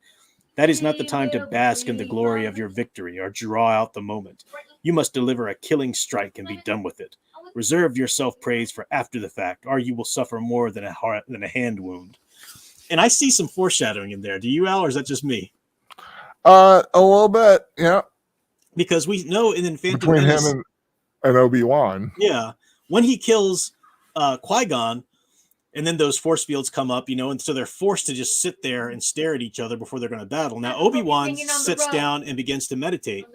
S1: That is not the time to bask in the glory of your victory or draw out the moment. You must deliver a killing strike and be done with it. Reserve your self-praise for after the fact, or you will suffer more than a hand wound. And I see some foreshadowing in there. Do you, Al, or is that just me?
S2: A little bit, yeah.
S1: Because we know in Phantom Menace,
S2: And Obi-Wan.
S1: Yeah. When he kills Qui-Gon, and then those force fields come up, and so they're forced to just sit there and stare at each other before they're going to battle. Now, Obi-Wan sits down and begins to meditate.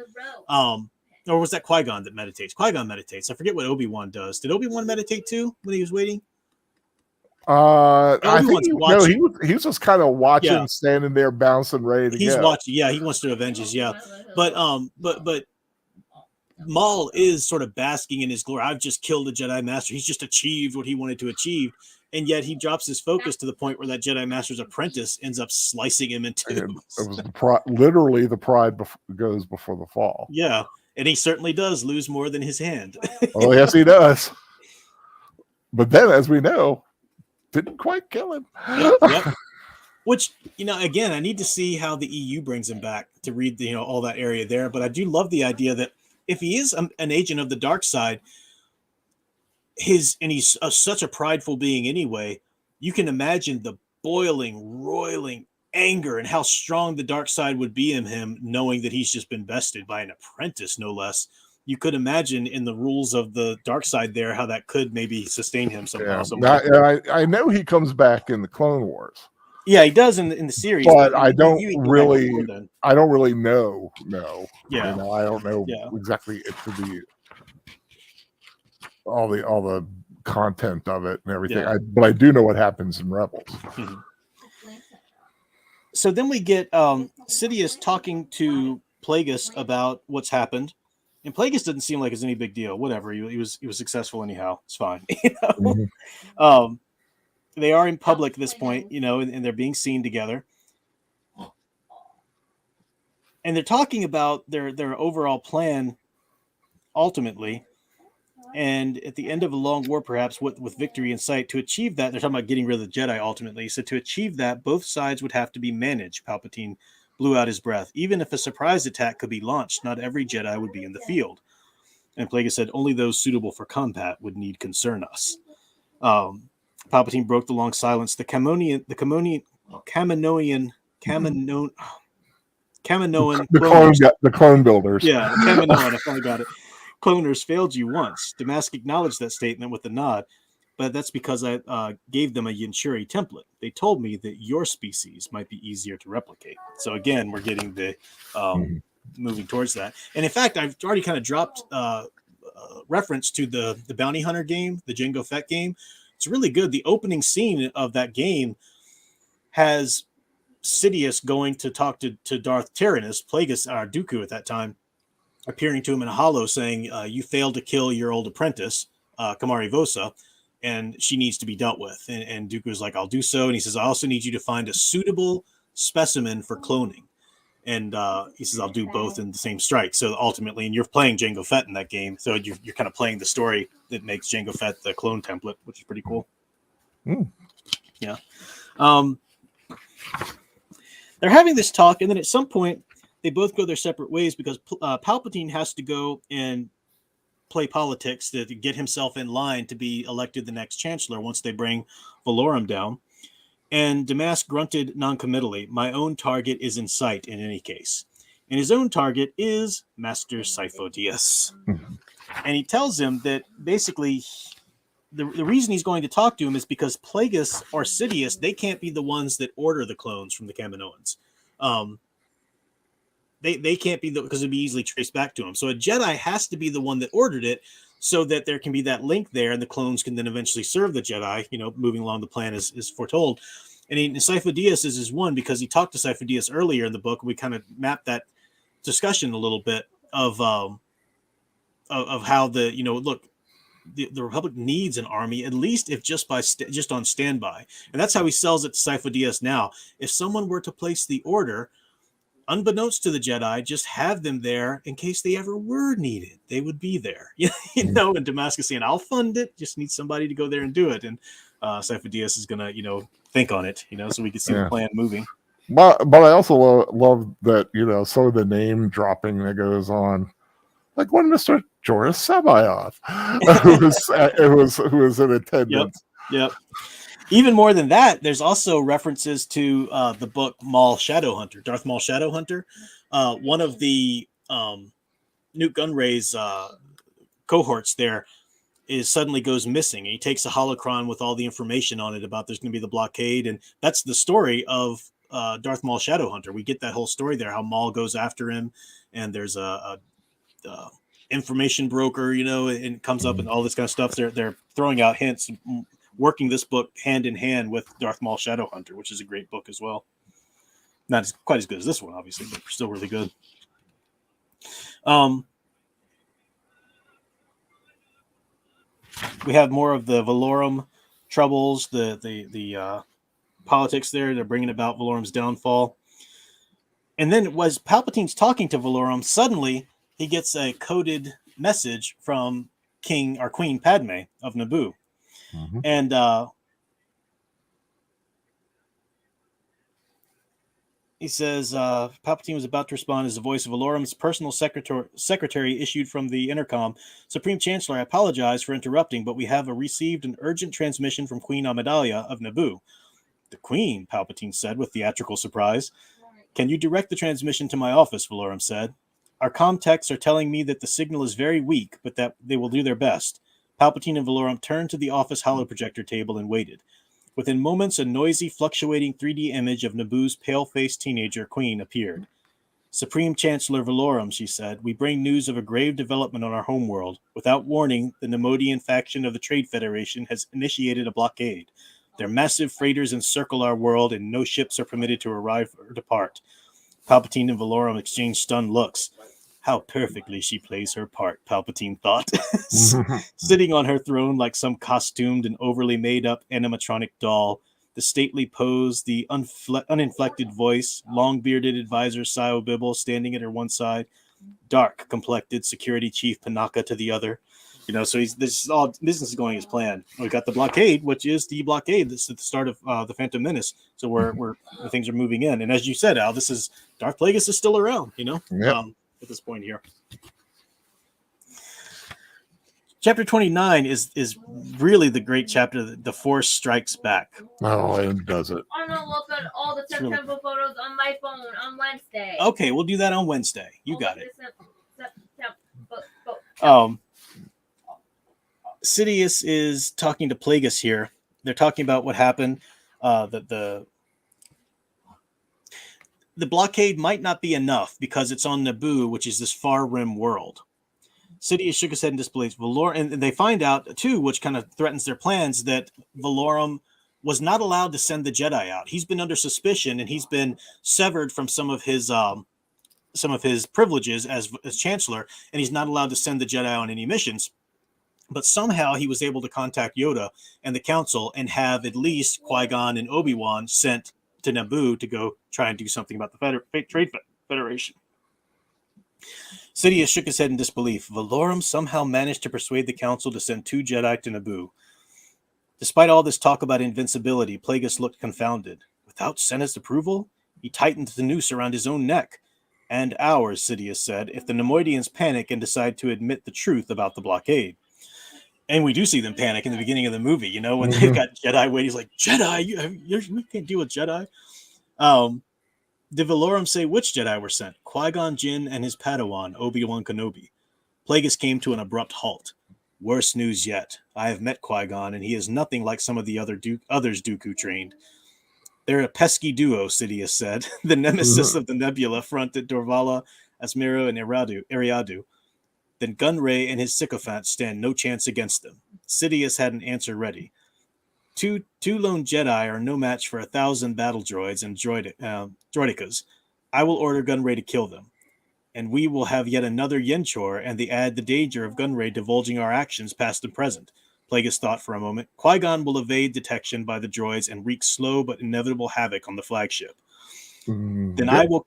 S1: Or was that Qui-Gon that meditates? Qui-Gon meditates. I forget what Obi-Wan does. Did Obi-Wan meditate too when he was waiting?
S2: I think he was just kind of watching, standing there, bouncing, ready to go.
S1: He's watching. Yeah, he wants to avenge his. Yeah, but Maul is sort of basking in his glory. I've just killed a Jedi Master. He's just achieved what he wanted to achieve, and yet he drops his focus to the point where that Jedi Master's apprentice ends up slicing him in two.
S2: It was literally the pride goes before the fall.
S1: Yeah, and he certainly does lose more than his hand.
S2: Oh, yes, he does. But then, as we know, didn't quite kill him.
S1: Yep. Which, again, I need to see how the EU brings him back to read all that area there. But I do love the idea that if he is an agent of the dark side, he's such a prideful being anyway, you can imagine the boiling, roiling anger and how strong the dark side would be in him, knowing that he's just been bested by an apprentice, no less. You could imagine in the rules of the dark side there how that could maybe sustain him somehow.
S2: I know he comes back in the Clone Wars.
S1: Yeah, he does in the series,
S2: but I don't really know. No,
S1: yeah,
S2: I don't know exactly all the content of it and everything.
S1: Yeah.
S2: But I do know what happens in Rebels.
S1: Mm-hmm. So then we get Sidious talking to Plagueis about what's happened, and Plagueis doesn't seem like it's any big deal. Whatever, he was successful anyhow. It's fine.
S2: Mm-hmm.
S1: They are in public at this point, and they're being seen together. And they're talking about their overall plan ultimately. And at the end of a long war, perhaps with victory in sight, to achieve that, they're talking about getting rid of the Jedi ultimately. So to achieve that, both sides would have to be managed. Palpatine blew out his breath. Even if a surprise attack could be launched, not every Jedi would be in the field. And Plagueis said, only those suitable for combat would need concern us. Palpatine broke the long silence. The Kaminoan
S2: the clone builders.
S1: Yeah, the Kaminoan. I finally got it. Cloners failed you once. Damask acknowledged that statement with a nod, but that's because I gave them a Yinchuri template. They told me that your species might be easier to replicate. So again, we're getting the moving towards that. And in fact, I've already kind of dropped reference to the Bounty Hunter game, the Jango Fett game. It's really good. The opening scene of that game has Sidious going to talk to Darth Tyrannus, Plagueis, Dooku at that time, appearing to him in a hollow saying, you failed to kill your old apprentice, Kamari Vosa, and she needs to be dealt with. And Dooku's like, I'll do so. And he says, I also need you to find a suitable specimen for cloning. And he says, I'll do both in the same strike. So ultimately, and you're playing Jango Fett in that game, so you're kind of playing the story that makes Jango Fett the clone template, which is pretty cool. Yeah. They're having this talk, and then at some point, they both go their separate ways because Palpatine has to go and play politics to get himself in line to be elected the next chancellor once they bring Valorum down. And Damask grunted noncommittally, my own target is in sight in any case. And his own target is Master Sifo-Dyas. And he tells him that basically the reason he's going to talk to him is because Plagueis or Sidious, they can't be the ones that order the clones from the Kaminoans. They can't be because it'd be easily traced back to him. So a Jedi has to be the one that ordered it so that there can be that link there and the clones can then eventually serve the Jedi, moving along the plan as foretold. And Sifo-Dyas is his one because he talked to Sifo-Dyas earlier in the book. We kind of mapped that discussion a little bit of how the Republic needs an army, at least if just on standby. And that's how he sells it to Sifo-Dyas now. If someone were to place the order, unbeknownst to the Jedi, just have them there in case they ever were needed. They would be there, and Damascus saying, I'll fund it. Just need somebody to go there and do it. And Sifo-Dyas is going to think on it, so we can see the plan moving.
S2: But I also love that, some of the name dropping that goes on, like one Mr. Joris Sabayoth, who was in attendance.
S1: Yep. Even more than that, there's also references to the book Maul Shadowhunter, Darth Maul Shadowhunter. One of the Newt Gunray's cohorts there suddenly goes missing. And he takes a holocron with all the information on it about there's going to be the blockade. And that's the story of Darth Maul Shadowhunter. We get that whole story there, how Maul goes after him, and there's a information broker, and comes up and all this kind of stuff. They're throwing out hints, working this book hand in hand with Darth Maul Shadowhunter, which is a great book as well. Not quite as good as this one, obviously, but still really good. We have more of the Valorum troubles, the politics there. They're bringing about Valorum's downfall. And then was Palpatine's talking to Valorum. Suddenly, he gets a coded message from King or Queen Padme of Naboo.
S2: Mm-hmm.
S1: And he says, Palpatine was about to respond as the voice of Valorum's personal secretary issued from the intercom. Supreme Chancellor, I apologize for interrupting, but we have received an urgent transmission from Queen Amidala of Naboo. The Queen, Palpatine said with theatrical surprise. Can you direct the transmission to my office, Valorum said. Our comm-techs are telling me that the signal is very weak, but that they will do their best. Palpatine and Valorum turned to the office holoprojector table and waited. Within moments, a noisy, fluctuating 3D image of Naboo's pale-faced teenager, Queen, appeared. Supreme Chancellor Valorum, she said, we bring news of a grave development on our homeworld. Without warning, the Nemodian faction of the Trade Federation has initiated a blockade. Their massive freighters encircle our world, and no ships are permitted to arrive or depart. Palpatine and Valorum exchanged stunned looks. How perfectly she plays her part, Palpatine thought. Sitting on her throne like some costumed and overly made-up animatronic doll, the stately pose, the uninflected voice, long-bearded advisor Sio Bibble standing at her one side, dark-complected security chief Panaka to the other. So this is going as planned. We got the blockade, which is the blockade. This is at the start of the Phantom Menace. So we're things are moving in. And as you said, Al, this is Darth Plagueis is still around.
S2: Yep.
S1: At this point here. Chapter 29 is really the great chapter. The Force Strikes Back.
S2: Oh, it does it.
S3: I'm gonna look at all the September photos on my phone on Wednesday.
S1: Okay, we'll do that on Wednesday. You got it. Sidious is talking to Plagueis here. They're talking about what happened. The blockade might not be enough because it's on Naboo, which is this far rim world. Sidious shook his head in disbelief. And they find out, too, which kind of threatens their plans, that Valorum was not allowed to send the Jedi out. He's been under suspicion, and he's been severed from some of his privileges as Chancellor, and he's not allowed to send the Jedi on any missions. But somehow he was able to contact Yoda and the Council and have at least Qui-Gon and Obi-Wan sent to Naboo to go try and do something about the Trade Federation. Sidious shook his head in disbelief. Valorum somehow managed to persuade the Council to send 2 Jedi to Naboo. Despite all this talk about invincibility, Plagueis looked confounded. Without Senate's approval? He tightened the noose around his own neck. And ours, Sidious said, if the Nemoidians panic and decide to admit the truth about the blockade. And we do see them panic in the beginning of the movie, when they've got Jedi waiting. He's like, Jedi? We can't deal with Jedi. Did Valorum say which Jedi were sent? Qui-Gon Jinn and his Padawan, Obi-Wan Kenobi. Plagueis came to an abrupt halt. Worse news yet. I have met Qui-Gon, and he is nothing like some of the others Dooku trained. They're a pesky duo, Sidious said. The nemesis of the Nebula fronted Dorvala, Asmiro, and Eriadu. Then Gunray and his sycophants stand no chance against them. Sidious had an answer ready. Two lone Jedi are no match for 1,000 battle droids and droidicas. I will order Gunray to kill them. And we will have yet another Yenchor and the danger of Gunray divulging our actions past and present. Plagueis thought for a moment. Qui-Gon will evade detection by the droids and wreak slow but inevitable havoc on the flagship. Then I will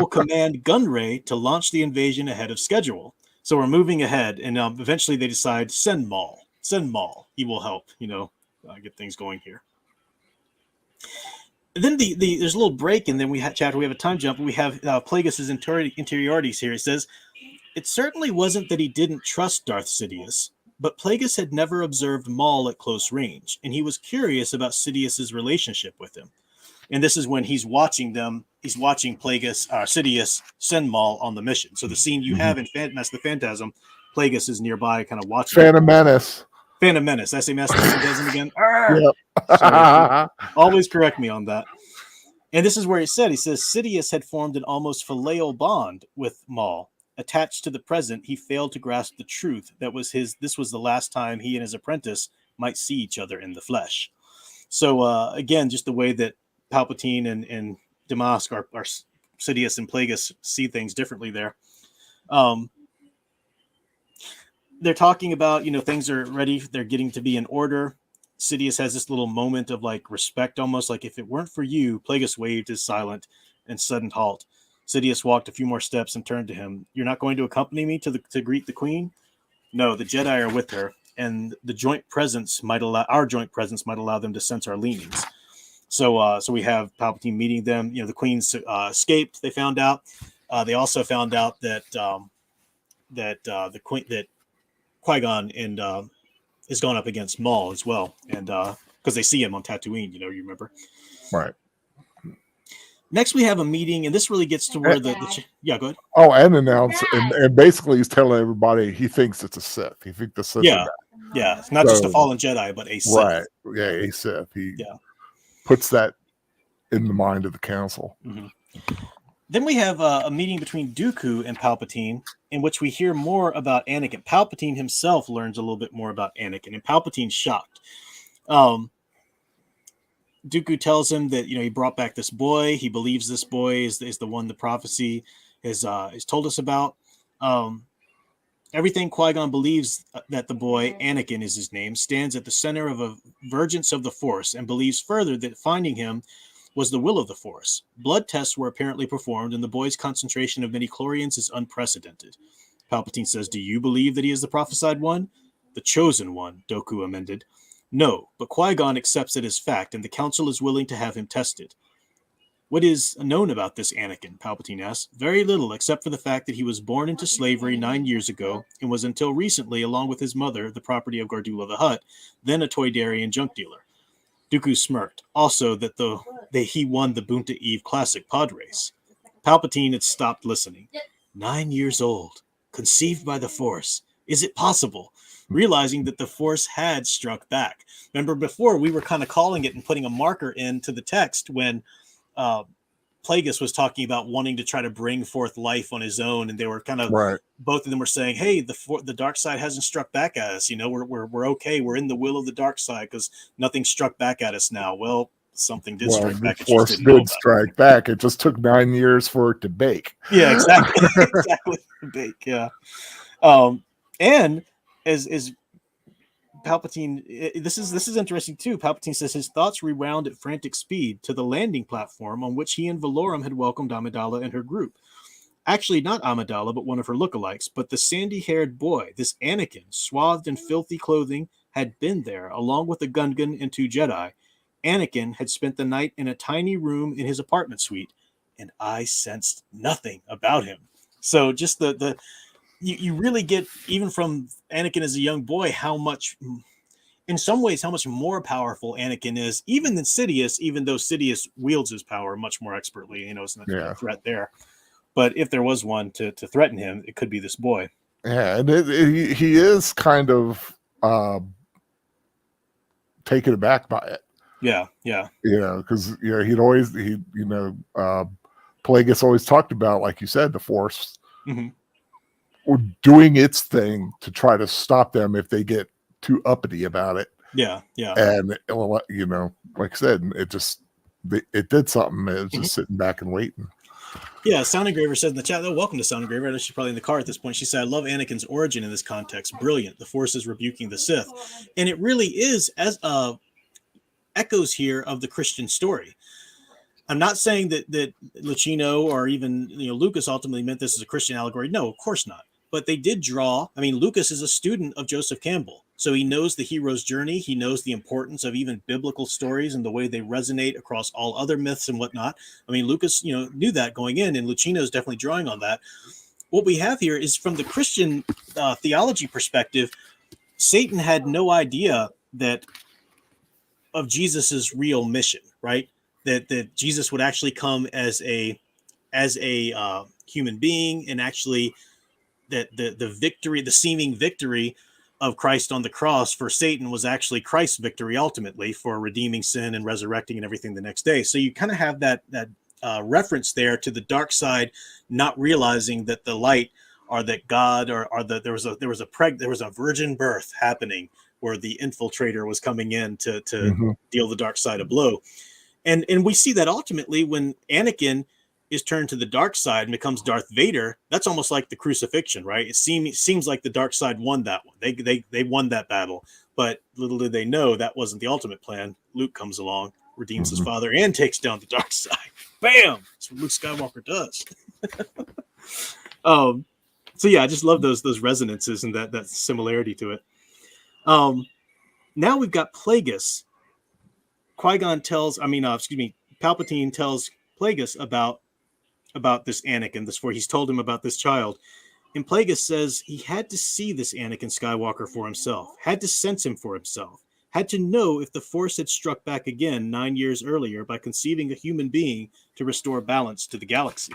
S1: command Gunray to launch the invasion ahead of schedule. So we're moving ahead, and eventually they decide, send Maul. He will help, get things going here. And then there's a little break, and then we have a time jump. We have Plagueis' interiorities here. It says, it certainly wasn't that he didn't trust Darth Sidious, but Plagueis had never observed Maul at close range, and he was curious about Sidious's relationship with him. And this is when he's watching Sidious send Maul on the mission. So the scene you have in Master the Phantasm Plagueis is nearby, kind of watching.
S2: Phantom Menace.
S1: Phantom Menace. I say Master does him again.
S2: Yep.
S1: So, always correct me on that. And this is where he says, Sidious had formed an almost filial bond with Maul. Attached to the present, he failed to grasp the truth that this was the last time he and his apprentice might see each other in the flesh. So again, just the way that Palpatine and Damask are Sidious and Plagueis see things differently there. They're talking about, things are ready. They're getting to be in order. Sidious has this little moment of like respect, almost like if it weren't for you. Plagueis waved his silent and sudden halt. Sidious walked a few more steps and turned to him. You're not going to accompany me to greet the queen? No, the Jedi are with her, and our joint presence might allow them to sense our leanings. So we have Palpatine meeting them. The queen's escaped. They found out. They also found out that Qui-Gon and is going up against Maul as well, and because they see him on Tatooine, you remember.
S2: Right.
S1: Next, we have a meeting, and this really gets to where go ahead.
S2: Oh, and announce, and basically he's telling everybody he thinks it's a Sith. He thinks the Sith.
S1: Yeah, it's not just a fallen Jedi, but a Sith.
S2: Right. Yeah, a Sith. He puts that in the mind of the council.
S1: Mm-hmm. Then we have a meeting between Dooku and Palpatine, in which we hear more about Anakin. Palpatine himself learns a little bit more about Anakin, and Palpatine's shocked. Dooku tells him that he brought back this boy. He believes this boy is the one the prophecy has told us about. Everything Qui-Gon believes that the boy, Anakin is his name, stands at the center of a vergence of the Force, and believes further that finding him was the will of the Force. Blood tests were apparently performed, and the boy's concentration of midichlorians is unprecedented. Palpatine says, do you believe that he is the prophesied one? The chosen one, Dooku amended. No, but Qui-Gon accepts it as fact, and the council is willing to have him tested. What is known about this Anakin? Palpatine asks. Very little, except for the fact that he was born into slavery 9 years ago, and was until recently, along with his mother, the property of Gardula the Hutt, then a toy dairy and junk dealer. Dooku smirked. Also, that he won the Bunta Eve Classic pod race. Palpatine had stopped listening. 9 years old, conceived by the Force. Is it possible? Realizing that the Force had struck back. Remember, before we were kind of calling it and putting a marker into the text when Plagueis was talking about wanting to try to bring forth life on his own, and they were kind of both of them were saying, "Hey, the dark side hasn't struck back at us. We're okay. We're in the will of the dark side because nothing struck back at us now." Well, something did strike back.
S2: The Force did strike back. It just took 9 years for it to bake.
S1: Yeah, exactly. Exactly, bake. Yeah, and as Palpatine, this is interesting too. Palpatine says his thoughts rewound at frantic speed to the landing platform on which he and Valorum had welcomed Amidala and her group. Actually, not Amidala, but one of her lookalikes. But the sandy-haired boy, this Anakin, swathed in filthy clothing, had been there, along with a Gungan and 2 Jedi. Anakin had spent the night in a tiny room in his apartment suite, and I sensed nothing about him. So just you really get, even from Anakin as a young boy, how much more powerful Anakin is, even than Sidious, even though Sidious wields his power much more expertly. It's not a threat there. But if there was one to threaten him, it could be this boy.
S2: Yeah, and he is kind of taken aback by it.
S1: Yeah.
S2: Because Plagueis always talked about, like you said, the Force.
S1: Mm-hmm.
S2: Doing its thing to try to stop them if they get too uppity about it.
S1: Yeah.
S2: And like I said, it did something. It was just sitting back and waiting.
S1: Yeah, Sound Engraver said in the chat, welcome to Sound Engraver. I know she's probably in the car at this point. She said, I love Anakin's origin in this context. Brilliant. The Force is rebuking the Sith. And it really is as echoes here of the Christian story. I'm not saying that Luceno or even Lucas ultimately meant this as a Christian allegory. No, of course not. But they did draw. I mean, Lucas is a student of Joseph Campbell, so he knows the hero's journey. He knows the importance of even biblical stories and the way they resonate across all other myths and whatnot. I mean, Lucas, knew that going in, and Luceno is definitely drawing on that. What we have here is, from the Christian theology perspective, Satan had no idea of Jesus's real mission, right? That Jesus would actually come as a human being and actually that the victory, the seeming victory of Christ on the cross for Satan was actually Christ's victory ultimately for redeeming sin and resurrecting and everything the next day. So you kind of have that reference there to the dark side, not realizing that the light, or that God, or that there was a virgin birth happening where the infiltrator was coming in to deal the dark side a blow. And we see that ultimately when Anakin is turned to the dark side and becomes Darth Vader. That's almost like the crucifixion, right? It seems like the dark side won that one. They won that battle, but little did they know that wasn't the ultimate plan. Luke comes along, redeems his father, and takes down the dark side. Bam! That's what Luke Skywalker does. So yeah, I just love those resonances and that similarity to it. Now we've got Plagueis. Qui-Gon Palpatine tells Plagueis about this Anakin, he's told him about this child. And Plagueis says he had to see this Anakin Skywalker for himself, had to sense him for himself, had to know if the Force had struck back again 9 years earlier by conceiving a human being to restore balance to the galaxy.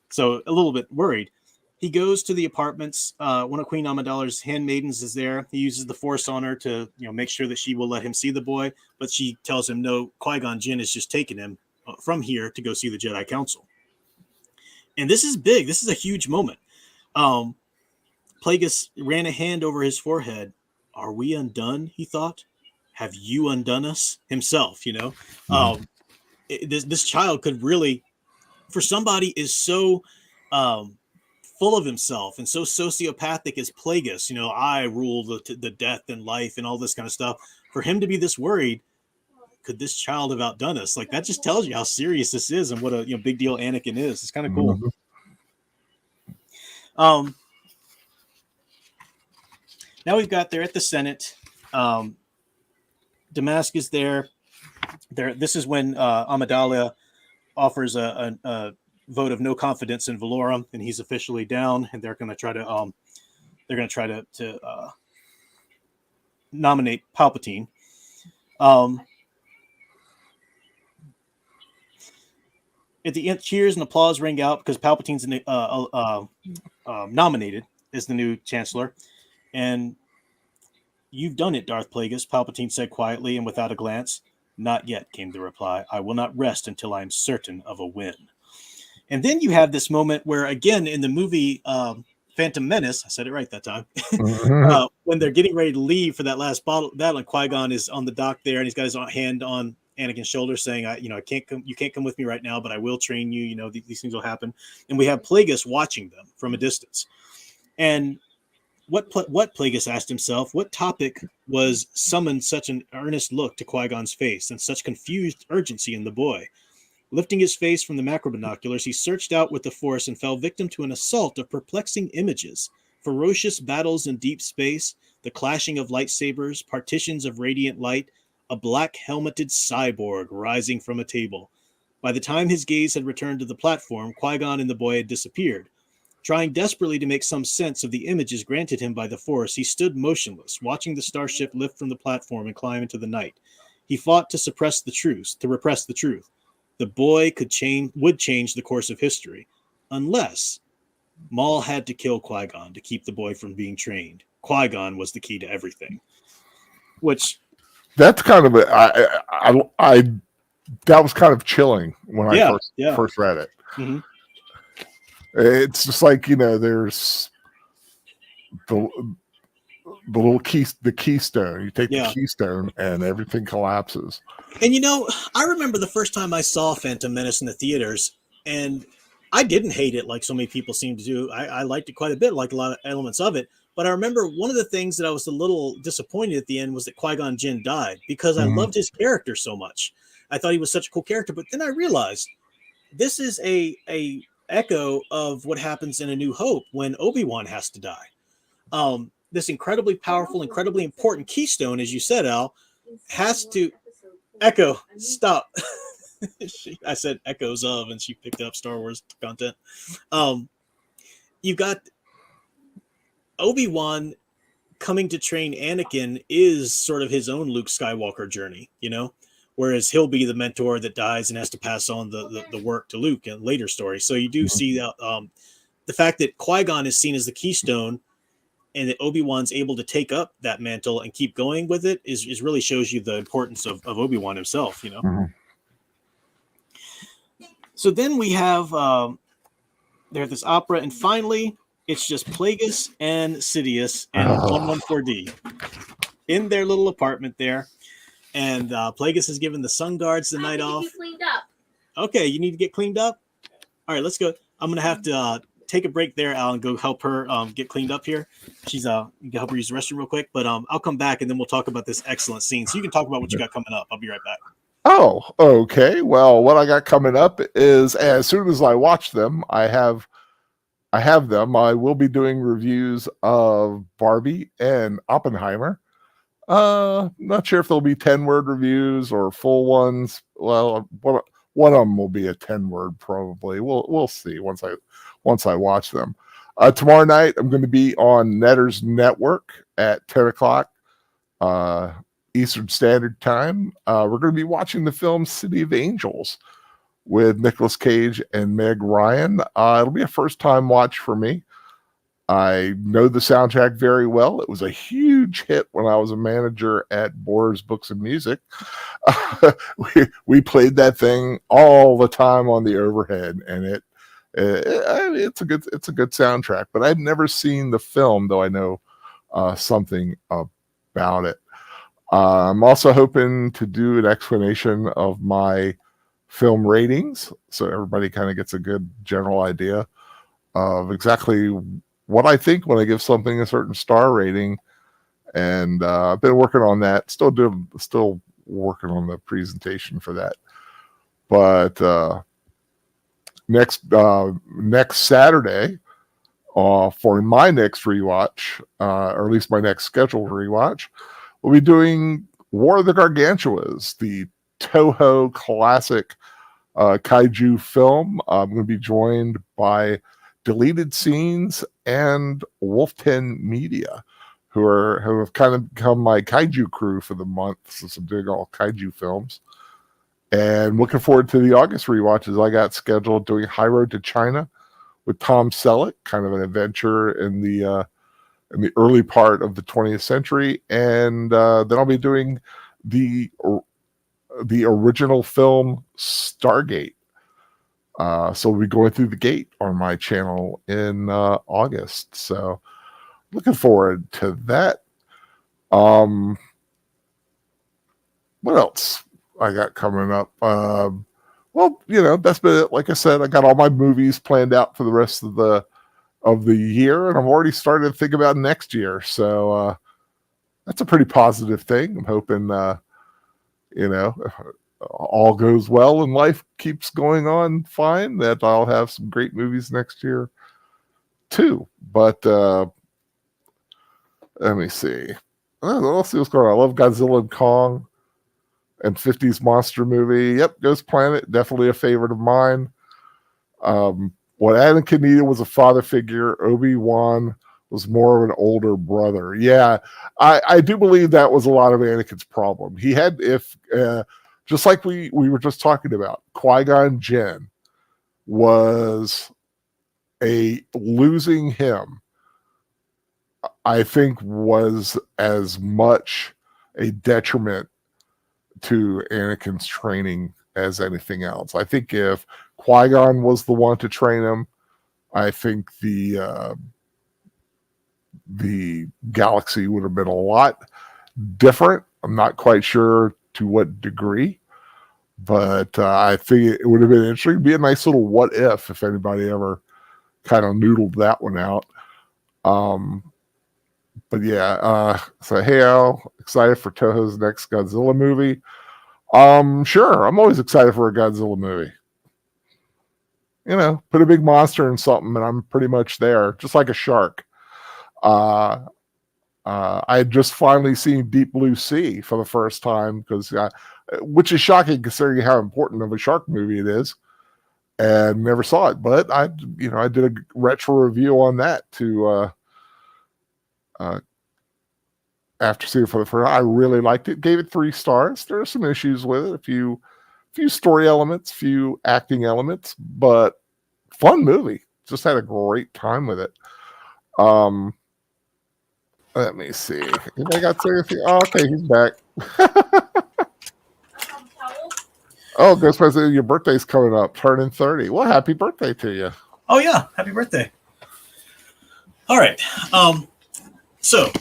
S1: So a little bit worried. He goes to the apartments. One of Queen Amidala's handmaidens is there. He uses the Force on her to make sure that she will let him see the boy, but she tells him no, Qui-Gon Jinn is just taking him from here to go see the Jedi Council. And this is big. This is a huge moment. Plagueis ran a hand over his forehead. Are we undone? He thought. Have you undone us? Himself, this child could really, for somebody is so full of himself and so sociopathic as Plagueis, I rule the death and life and all this kind of stuff. For him to be this worried, could this child have outdone us? Like, that just tells you how serious this is and what a big deal Anakin is. It's kind of cool. Now we've got there at the Senate. Damask is there. This is when Amidala offers a vote of no confidence in Valorum, and he's officially down. And they're going to try to nominate Palpatine. At the end, cheers and applause ring out because Palpatine's nominated as the new Chancellor. And you've done it, Darth Plagueis, Palpatine said quietly and without a glance. Not yet, came the reply. I will not rest until I am certain of a win. And then you have this moment where, again, in the movie Phantom Menace, I said it right that time, when they're getting ready to leave for that last battle, and Qui-Gon is on the dock there, and he's got his hand on Anakin's shoulder saying, I can't come, you can't come with me right now, but I will train you, these things will happen. And we have Plagueis watching them from a distance. And what Plagueis asked himself, what topic was summoned such an earnest look to Qui-Gon's face and such confused urgency in the boy? Lifting his face from the macro binoculars, he searched out with the Force and fell victim to an assault of perplexing images, ferocious battles in deep space, the clashing of lightsabers, partitions of radiant light, a black helmeted cyborg rising from a table. By the time his gaze had returned to the platform, Qui-Gon and the boy had disappeared. Trying desperately to make some sense of the images granted him by the Force, he stood motionless, watching the starship lift from the platform and climb into the night. He fought to repress the truth. The boy would change the course of history, unless Maul had to kill Qui-Gon to keep the boy from being trained. Qui-Gon was the key to everything. Which,
S2: that's kind of that was kind of chilling when I first read it.
S1: Mm-hmm.
S2: It's just like, there's the little the keystone. You take the keystone and everything collapses.
S1: And I remember the first time I saw Phantom Menace in the theaters, and I didn't hate it like so many people seem to do. I liked it quite a bit, like a lot of elements of it. But I remember one of the things that I was a little disappointed at the end was that Qui-Gon Jinn died, because I loved his character so much. I thought he was such a cool character. But then I realized this is a echo of what happens in A New Hope when Obi-Wan has to die. This incredibly powerful, incredibly important keystone, as you said, Al, has to echo. Stop. I said echoes of, and she picked up Star Wars content. You've got Obi-Wan coming to train Anakin is sort of his own Luke Skywalker journey, whereas he'll be the mentor that dies and has to pass on the work to Luke in later stories. So you do see that the fact that Qui-Gon is seen as the keystone and that Obi-Wan's able to take up that mantle and keep going with it is really shows you the importance of Obi-Wan himself, you know?
S2: Mm-hmm.
S1: So then we have there's this opera, and finally it's just Plagueis and Sidious and 114D in their little apartment there. And Plagueis has given the sun guards the night off.
S3: Cleaned up.
S1: Okay, you need to get cleaned up? All right, let's go. I'm going to have to take a break there, Al, and go help her get cleaned up here. She's you can help her use the restroom real quick, but I'll come back and then we'll talk about this excellent scene. So you can talk about what you got coming up. I'll be right back.
S2: Oh, okay. Well, what I got coming up is as soon as I watch them, I have them. I will be doing reviews of Barbie and Oppenheimer. Not sure if there'll be 10-word reviews or full ones. Well, one of them will be a 10-word probably. We'll see once I watch them. Tomorrow night I'm going to be on Netter's Network at 10 o'clock Eastern Standard Time. We're going to be watching the film City of Angels with Nicolas Cage and Meg Ryan. It'll be a first-time watch for me. I know the soundtrack very well. It was a huge hit when I was a manager at Bohr's Books and Music. We played that thing all the time on the overhead, and it's a good soundtrack. But I've never seen the film, though I know something about it. I'm also hoping to do an explanation of my film ratings, so everybody kind of gets a good general idea of exactly what I think when I give something a certain star rating. And I've been working on that. Still working on the presentation for that. But next Saturday, for my next rewatch, or at least my next scheduled rewatch, we'll be doing War of the Gargantuas, the Toho classic kaiju film. I'm going to be joined by Deleted Scenes and Wolf 10 Media, who have kind of become my kaiju crew for the month, since I'm doing all kaiju films. And looking forward to the August rewatches I got scheduled, doing High Road to China with Tom Selleck, kind of an adventure in the early part of the 20th century. And then I'll be doing the original film Stargate. So we'll be going through the gate on my channel in August. So looking forward to that. What else I got coming up? Well, that's been it. Like I said, I got all my movies planned out for the rest of the year, and I'm already starting to think about next year. So that's a pretty positive thing. I'm hoping all goes well and life keeps going on fine, that I'll have some great movies next year too. But let me see. Let's see what's going on. I love Godzilla and Kong and 50s monster movie. Yep, Ghost Planet, definitely a favorite of mine. What Anakin needed was a father figure. Obi-Wan was more of an older brother. Yeah, I do believe that was a lot of Anakin's problem. He had, just like we were just talking about, Qui-Gon Jinn was losing him, I think, was as much a detriment to Anakin's training as anything else. I think if Qui-Gon was the one to train him, I think the galaxy would have been a lot different. I'm not quite sure to what degree, but I think it would have been interesting. It'd be a nice little what if anybody ever kind of noodled that one out. But yeah, so hey Al, excited for Toho's next Godzilla movie. Sure, I'm always excited for a Godzilla movie. Put a big monster in something and I'm pretty much there, just like a shark. I had just finally seen Deep Blue Sea for the first time, which is shocking considering how important of a shark movie it is, and never saw it. But I did a retro review on that to after seeing it for the first time. I really liked it. Gave it 3 stars. There are some issues with it, a few story elements, few acting elements, but fun movie. just had a great time with it. Let me see. Anybody got to say anything? Oh, okay, he's back. Oh, Ghostbusters, your birthday's coming up, turning 30. Well, happy birthday to you.
S1: Oh yeah, happy birthday. All right. So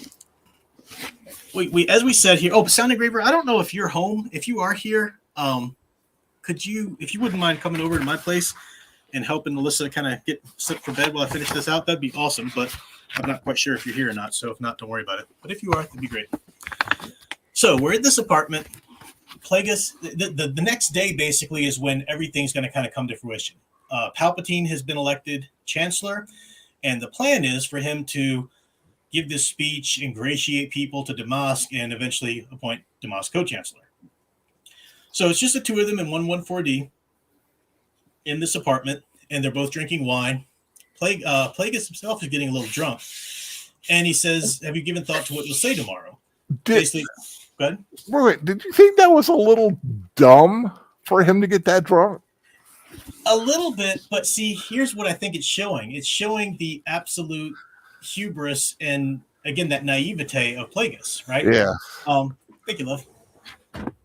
S1: we as we said here. Oh, Sound Engraver, I don't know if you're home. If you are here, could you, if you wouldn't mind coming over to my place and helping Alyssa kind of get set for bed while I finish this out, that'd be awesome. But I'm not quite sure if you're here or not. So if not, don't worry about it. But if you are, that'd be great. So we're at this apartment. Plagueis, the next day basically is when everything's going to kind of come to fruition. Palpatine has been elected chancellor, and the plan is for him to give this speech, ingratiate people to Damask, and eventually appoint Damask co-chancellor. So it's just the two of them in 114D in this apartment, and they're both drinking wine. Plagueis himself is getting a little drunk, and he says, "Have you given thought to what you'll say tomorrow?" Basically, go ahead.
S2: Wait, did you think that was a little dumb for him to get that drunk?
S1: A little bit, but see, here's what I think it's showing. It's showing the absolute hubris and, again, that naivete of Plagueis, right?
S2: Yeah.
S1: Thank you, love.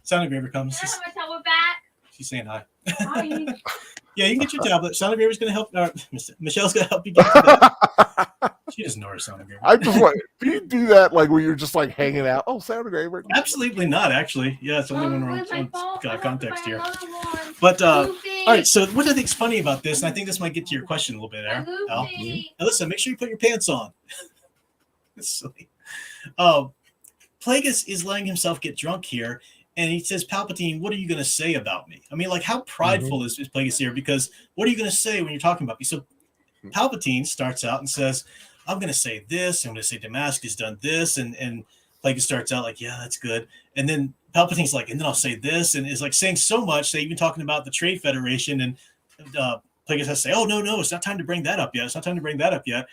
S1: Sound Engraver comes.
S3: Can I have my tablet back?
S1: She's saying hi.
S3: Hi.
S1: Yeah, you can get your tablet. Sound Engraver's going to help. Michelle's going to help you get to that. She doesn't know her Sound Engraver.
S2: I just want. Do you do that like when you're just like hanging out? Oh, Sound Engraver.
S1: Absolutely not, actually. Yeah, it's only when we're
S3: Where's my
S1: on
S3: phone?
S1: context here.
S3: Another one.
S1: But
S3: Lucy.
S1: all right, so what I think's funny about this, and I think this might get to your question a little bit, Al.
S3: Lucy.
S1: Now listen, make sure you put your pants on. It's silly. Plagueis is letting himself get drunk here, and he says, "Palpatine, what are you going to say about me?" I mean, like, how prideful is Plagueis here? Because what are you going to say when you're talking about me? So Palpatine starts out and says, "I'm going to say this. I'm going to say Damask has done this," and Plagueis starts out like, "Yeah, that's good," and then Palpatine's like, "And then I'll say this," and is like saying so much that even talking about the Trade Federation, and Plagueis has to say, "Oh no, it's not time to bring that up yet. It's not time to bring that up yet."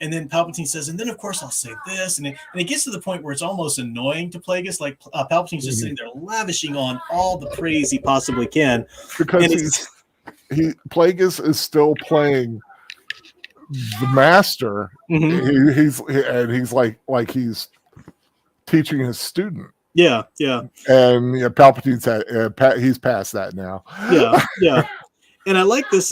S1: And then Palpatine says, "And then of course I'll say this," and it gets to the point where it's almost annoying to Plagueis. Like Palpatine's just sitting there lavishing on all the praise he possibly can,
S2: because Plagueis is still playing the master.
S1: Mm-hmm.
S2: He's like he's teaching his student.
S1: Yeah.
S2: And Palpatine's he's past that now.
S1: Yeah. And I like this.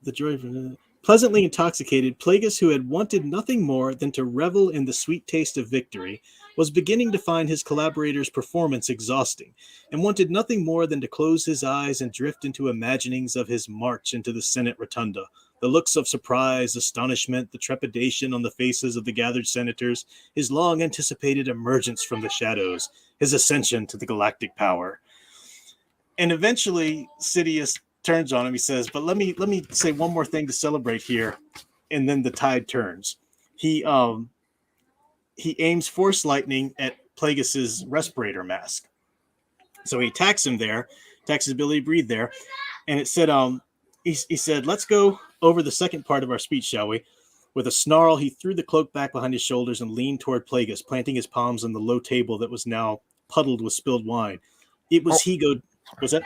S1: The joy of pleasantly intoxicated, Plagueis, who had wanted nothing more than to revel in the sweet taste of victory, was beginning to find his collaborator's performance exhausting, and wanted nothing more than to close his eyes and drift into imaginings of his march into the Senate rotunda, the looks of surprise, astonishment, the trepidation on the faces of the gathered senators, his long-anticipated emergence from the shadows, his ascension to the galactic power. And eventually, Sidious turns on him. He says, "But let me say one more thing to celebrate here," and then the tide turns. He aims Force Lightning at Plagueis's respirator mask. So he attacks him there, attacks his ability to breathe there, and it said, he said, "Let's go over the second part of our speech, shall we?" With a snarl, he threw the cloak back behind his shoulders and leaned toward Plagueis, planting his palms on the low table that was now puddled with spilled wine. It was Was that?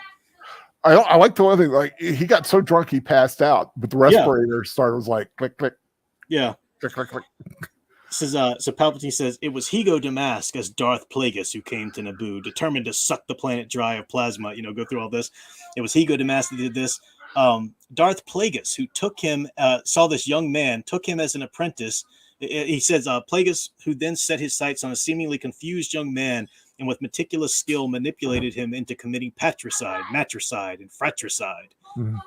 S2: I like the one thing, like he got so drunk he passed out, but the respirator started was like click click.
S1: Yeah.
S2: Click click click.
S1: So Palpatine says, "It was Higo Damask as Darth Plagueis who came to Naboo, determined to suck the planet dry of plasma." Go through all this. It was Higo Damask that did this. Darth Plagueis, who took him, saw this young man, took him as an apprentice. He says, Plagueis, who then set his sights on a seemingly confused young man, and with meticulous skill manipulated him into committing patricide, matricide, and fratricide. Mm-hmm.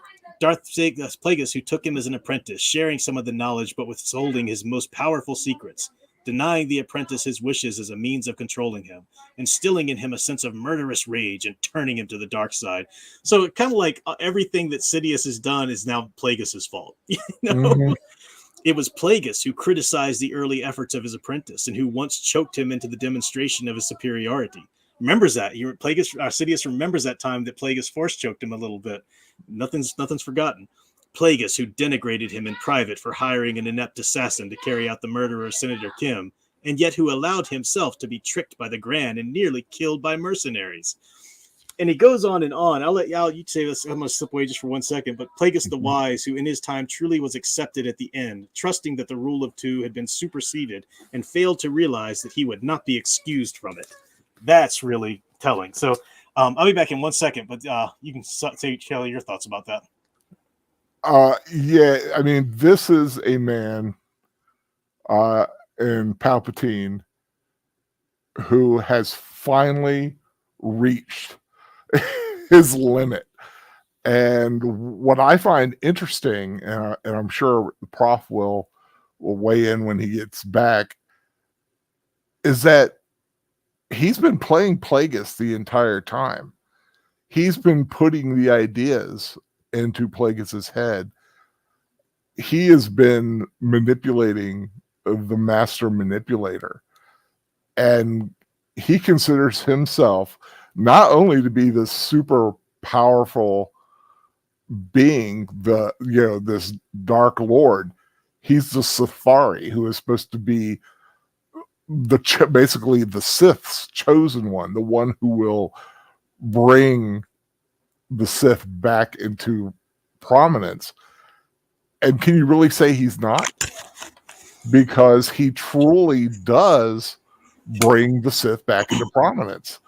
S1: Darth Plagueis, who took him as an apprentice, sharing some of the knowledge but withholding his most powerful secrets, denying the apprentice his wishes as a means of controlling him, instilling in him a sense of murderous rage and turning him to the dark side. So it kind of like everything that Sidious has done is now Plagueis' fault. Mm-hmm. It was Plagueis who criticized the early efforts of his apprentice and who once choked him into the demonstration of his superiority. Remembers that. Sidious remembers that time that Plagueis force choked him a little bit. Nothing's forgotten. Plagueis, who denigrated him in private for hiring an inept assassin to carry out the murder of Senator Kim, and yet who allowed himself to be tricked by the Grand and nearly killed by mercenaries. And he goes on and on. I'll let you say this. I'm going to slip away just for 1 second. But Plagueis the Wise, who in his time truly was accepted at the end, trusting that the rule of two had been superseded and failed to realize that he would not be excused from it. That's really telling. So I'll be back in 1 second, but you can say, Kelly, your thoughts about that.
S2: Yeah, I mean, this is a man in Palpatine who has finally reached his limit. And what I find interesting, and I'm sure the prof will weigh in when he gets back, is that he's been playing Plagueis the entire time. He's been putting the ideas into Plagueis's head. He has been manipulating the master manipulator. And he considers himself not only to be this super powerful being, this Dark Lord, he's the Safari who is supposed to be basically the Sith's chosen one, the one who will bring the Sith back into prominence. And can you really say he's not? Because he truly does bring the Sith back into prominence.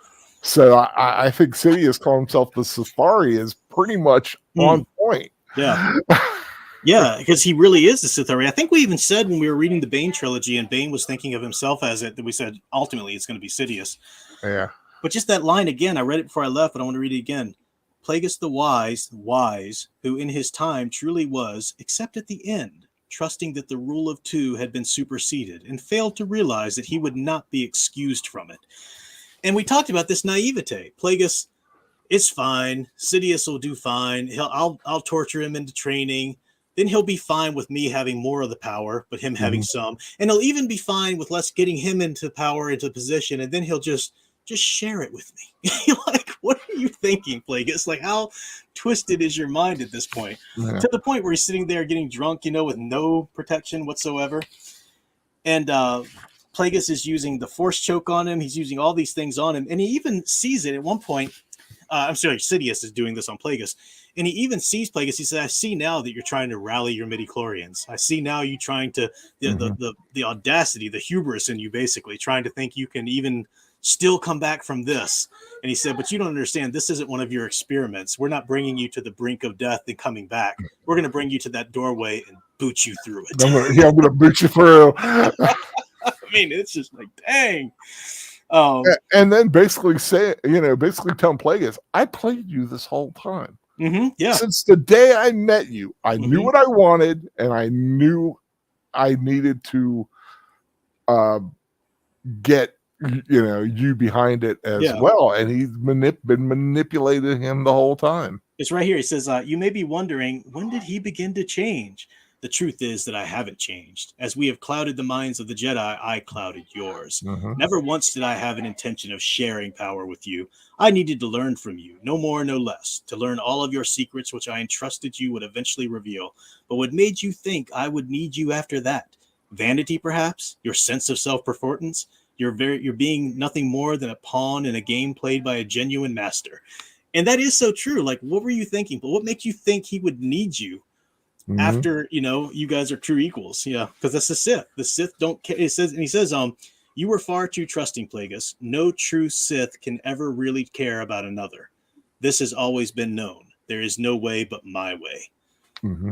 S2: So I think Sidious calling himself the Safari is pretty much on point.
S1: Yeah. Yeah, because he really is the Sith. I think we even said when we were reading the Bane trilogy and Bane was thinking of himself as it, that we said ultimately it's going to be Sidious.
S2: Yeah.
S1: But just that line again, I read it before I left, but I want to read it again. Plagueis the Wise, who in his time truly was, except at the end, trusting that the rule of two had been superseded and failed to realize that he would not be excused from it. And we talked about this naivete. Plagueis, it's fine. Sidious will do fine. I'll torture him into training. Then he'll be fine with me having more of the power, but him having some. And he'll even be fine with us getting him into power, into position, and then he'll just share it with me. Like, what are you thinking, Plagueis? Like, how twisted is your mind at this point? Yeah. To the point where he's sitting there getting drunk, with no protection whatsoever. And Plagueis is using the force choke on him. He's using all these things on him. And he even sees it at one point. I'm sorry, Sidious is doing this on Plagueis. And he even sees Plagueis. He says, I see now that you're trying to rally your midichlorians. I see now you trying to, the audacity, the hubris in you, basically, trying to think you can even still come back from this. And he said, but you don't understand. This isn't one of your experiments. We're not bringing you to the brink of death and coming back. We're going to bring you to that doorway and boot you through it.
S2: I'm going to boot you through.
S1: I mean, it's just like, dang.
S2: And then basically basically telling Plagueis, I played you this whole time.
S1: Yeah.
S2: Since the day I met you, I knew what I wanted, and I knew I needed to get you behind it as well. And he's been manipulating him the whole time.
S1: It's right here. He says, you may be wondering, when did he begin to change? The truth is that I haven't changed. As we have clouded the minds of the Jedi, I clouded yours. Never once did I have an intention of sharing power with you. I needed to learn from you, no more, no less, to learn all of your secrets, which I entrusted you would eventually reveal. But what made you think I would need you after that? Vanity, perhaps? Your sense of self-importance? You're being nothing more than a pawn in a game played by a genuine master. And that is so true. Like, what were you thinking? But what makes you think he would need you? After you guys are true equals, because that's the Sith. The Sith don't care. He says, you were far too trusting, Plagueis. No true Sith can ever really care about another. This has always been known. There is no way but my way.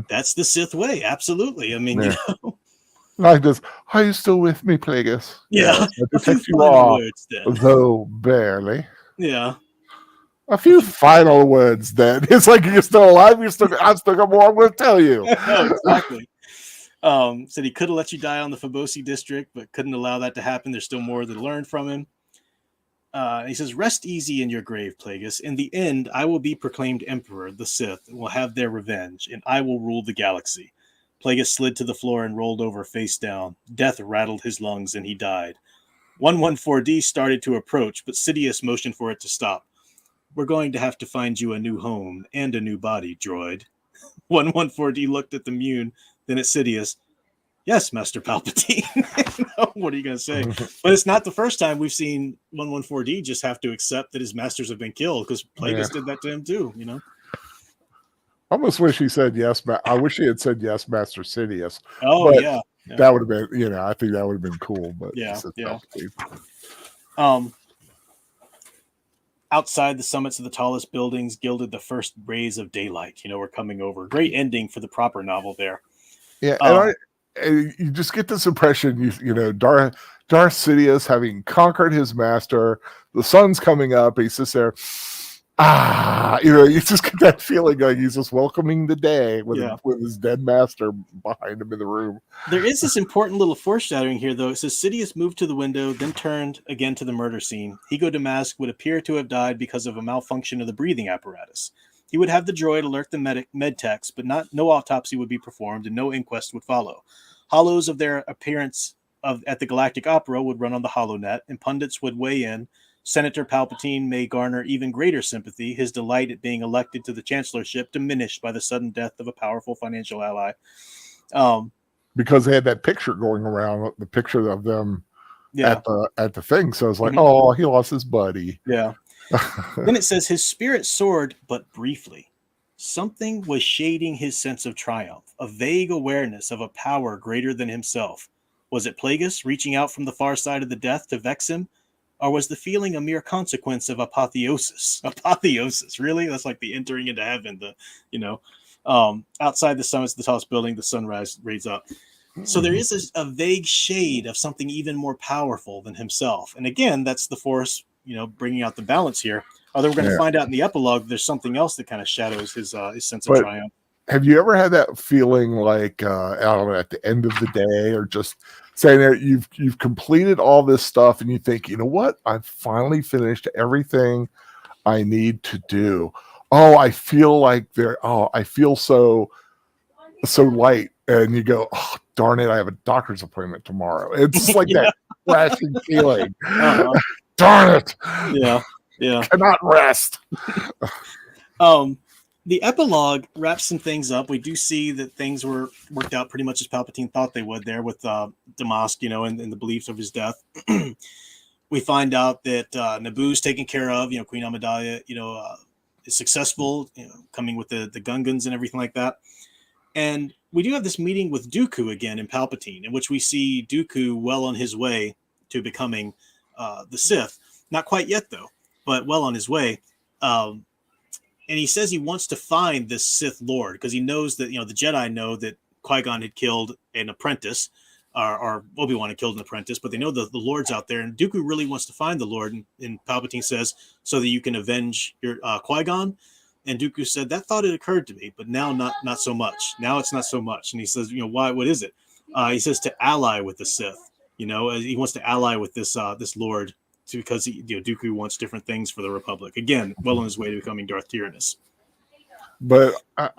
S1: That's the Sith way, absolutely. I mean,
S2: like this. Are you still with me, Plagueis?
S1: Yeah,
S2: I detect you are, though barely.
S1: Yeah.
S2: A few final words then. It's like you're still alive, I've still got more I'm going to tell you.
S1: Exactly. Said he could have let you die on the Fobosi district, but couldn't allow that to happen. There's still more to learn from him. He says, rest easy in your grave, Plagueis. In the end, I will be proclaimed emperor. The Sith will have their revenge, and I will rule the galaxy. Plagueis slid to the floor and rolled over face down. Death rattled his lungs, and he died. 114D started to approach, but Sidious motioned for it to stop. We're going to have to find you a new home and a new body, droid. 114D looked at the Mune, then at Sidious. Yes, Master Palpatine. What are you going to say? But it's not the first time we've seen 114D just have to accept that his masters have been killed, because Plagueis did that to him too, you know?
S2: I almost wish he said yes. I wish he had said yes, Master Sidious.
S1: Oh,
S2: but
S1: yeah.
S2: That would have been, I think that would have been cool. But
S1: Yeah,
S2: he said
S1: yeah.
S2: Palpatine.
S1: Outside the summits of the tallest buildings gilded the first rays of daylight. We're coming over. Great ending for the proper novel there.
S2: Yeah, and you just get this impression, Darth Sidious, having conquered his master, the sun's coming up, he sits there, you just get that feeling like he's just welcoming the day with his dead master behind him in the room.
S1: There is this important little foreshadowing here, though. It says Sidious moved to the window, then turned again to the murder scene. Higo Damask would appear to have died because of a malfunction of the breathing apparatus. He would have the droid alert the med techs, but no autopsy would be performed and no inquest would follow. Hollows of their appearance at the Galactic Opera would run on the HoloNet, and pundits would weigh in. Senator Palpatine may garner even greater sympathy, his delight at being elected to the chancellorship diminished by the sudden death of a powerful financial ally.
S2: Because they had that picture going around, the picture of them at the thing. So it's like, oh, he lost his buddy.
S1: Yeah. Then it says his spirit soared, but briefly. Something was shading his sense of triumph, a vague awareness of a power greater than himself. Was it Plagueis reaching out from the far side of the death to vex him? Or was the feeling a mere consequence of apotheosis? Apotheosis, really? That's like the entering into heaven, outside the summits of the tallest building, the sunrise rays up. So there is a vague shade of something even more powerful than himself. And again, that's the Force, bringing out the balance here. Although we're going to find out in the epilogue, there's something else that kind of shadows his sense of triumph.
S2: Have you ever had that feeling like, I don't know, at the end of the day, or just saying that you've completed all this stuff and you think, you know what? I've finally finished everything I need to do. Oh, I feel like I feel so light. And you go, oh, darn it, I have a doctor's appointment tomorrow. It's just like that crashing feeling. Darn it.
S1: Yeah.
S2: Cannot rest.
S1: The epilogue wraps some things up. We do see that things were worked out pretty much as Palpatine thought they would there with Damask, and the beliefs of his death. We find out that Naboo's taken care of. Queen Amidala, is successful, coming with the Gungans and everything like that. And we do have this meeting with Dooku again in Palpatine, in which we see Dooku well on his way to becoming the Sith. Not quite yet, though, but well on his way. And he says he wants to find this Sith Lord because he knows that, the Jedi know that Qui-Gon had killed an apprentice, or Obi-Wan had killed an apprentice, but they know the Lord's out there. And Dooku really wants to find the Lord. And Palpatine says, so that you can avenge your Qui-Gon. And Dooku said, that thought had occurred to me, but now not so much. Now it's not so much. And he says, why? What is it? He says to ally with the Sith. He wants to ally with this Lord. Because Dooku wants different things for the Republic. Again, well on his way to becoming Darth Tyrannus.
S2: But I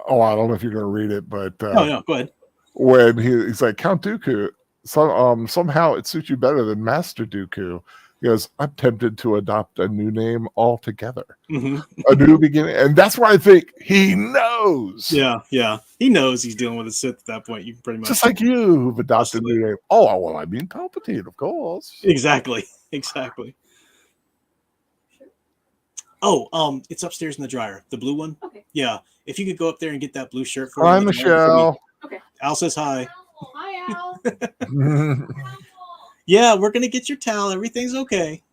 S2: don't know if you're going to read it, but
S1: no, go ahead.
S2: When he's like, Count Dooku, somehow it suits you better than Master Dooku. He goes, I'm tempted to adopt a new name altogether, a new beginning, and that's why I think he knows.
S1: Yeah, he knows he's dealing with a Sith at that point. You pretty much
S2: just like you who've adopted a new name. Oh well, I mean Palpatine, of course.
S1: Exactly. Oh, it's upstairs in the dryer, the blue one.
S3: Okay.
S1: Yeah, if you could go up there and get that blue shirt for me.
S2: Hi, Michelle.
S3: Okay.
S1: Al says hi.
S3: Hi, Al.
S1: Yeah, we're gonna get your towel. Everything's okay.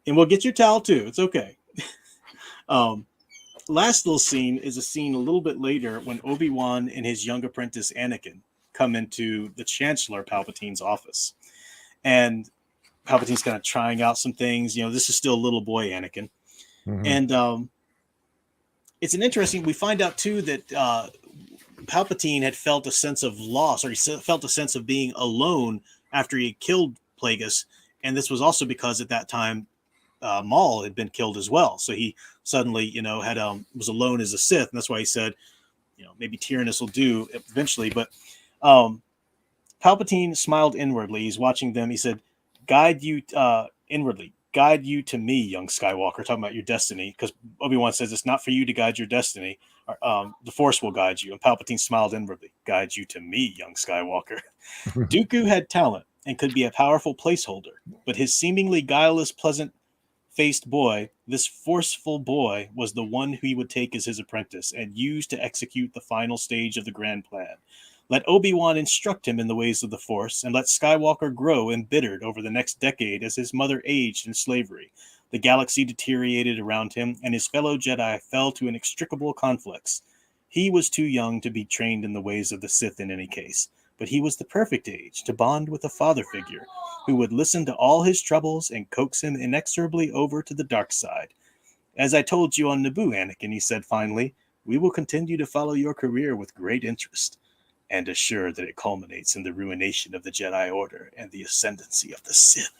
S1: And we'll get your towel too. It's okay. Last little scene is a scene a little bit later when Obi-Wan and his young apprentice Anakin come into the Chancellor Palpatine's office. And Palpatine's kind of trying out some things. This is still little boy Anakin. And it's an interesting, we find out too that Palpatine had felt a sense of loss, or he felt a sense of being alone after he killed Plagueis. And this was also because at that time, Maul had been killed as well. So he suddenly, had was alone as a Sith. And that's why he said, maybe Tyrannus will do eventually. But Palpatine smiled inwardly. He's watching them. He said, guide you inwardly. guide you to me, young Skywalker, talking about your destiny, because Obi-Wan says it's not for you to guide your destiny. The Force will guide you. And Palpatine smiled inwardly. Guide you to me, young Skywalker. Dooku had talent and could be a powerful placeholder, but his seemingly guileless, pleasant-faced boy, this forceful boy, was the one who he would take as his apprentice and use to execute the final stage of the grand plan. Let Obi-Wan instruct him in the ways of the Force, and let Skywalker grow embittered over the next decade as his mother aged in slavery. The galaxy deteriorated around him, and his fellow Jedi fell to inextricable conflicts. He was too young to be trained in the ways of the Sith in any case, but he was the perfect age to bond with a father figure who would listen to all his troubles and coax him inexorably over to the dark side. As I told you on Naboo, Anakin, he said finally, we will continue to follow your career with great interest, and assured that it culminates in the ruination of the Jedi Order and the ascendancy of the Sith.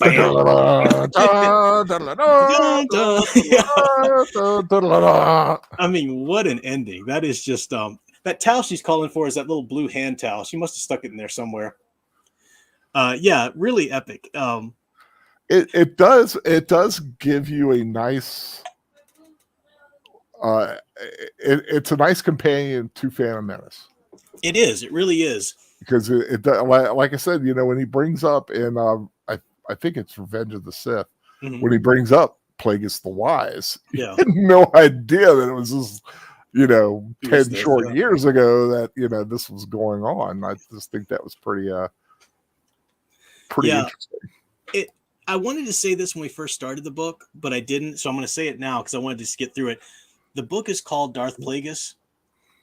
S1: Bam. I mean, what an ending. That is just that towel she's calling for is that little blue hand towel. She must have stuck it in there somewhere. Yeah, really epic.
S2: It does give you a nice it's a nice companion to Phantom Menace.
S1: It is. It really is.
S2: Because like I said, when he brings up in I think it's Revenge of the Sith, when he brings up Plagueis the Wise, he had no idea that it was just 10 short years ago that this was going on. I just think that was pretty interesting.
S1: I wanted to say this when we first started the book, but I didn't, so I'm going to say it now because I wanted to just get through it. The book is called Darth Plagueis,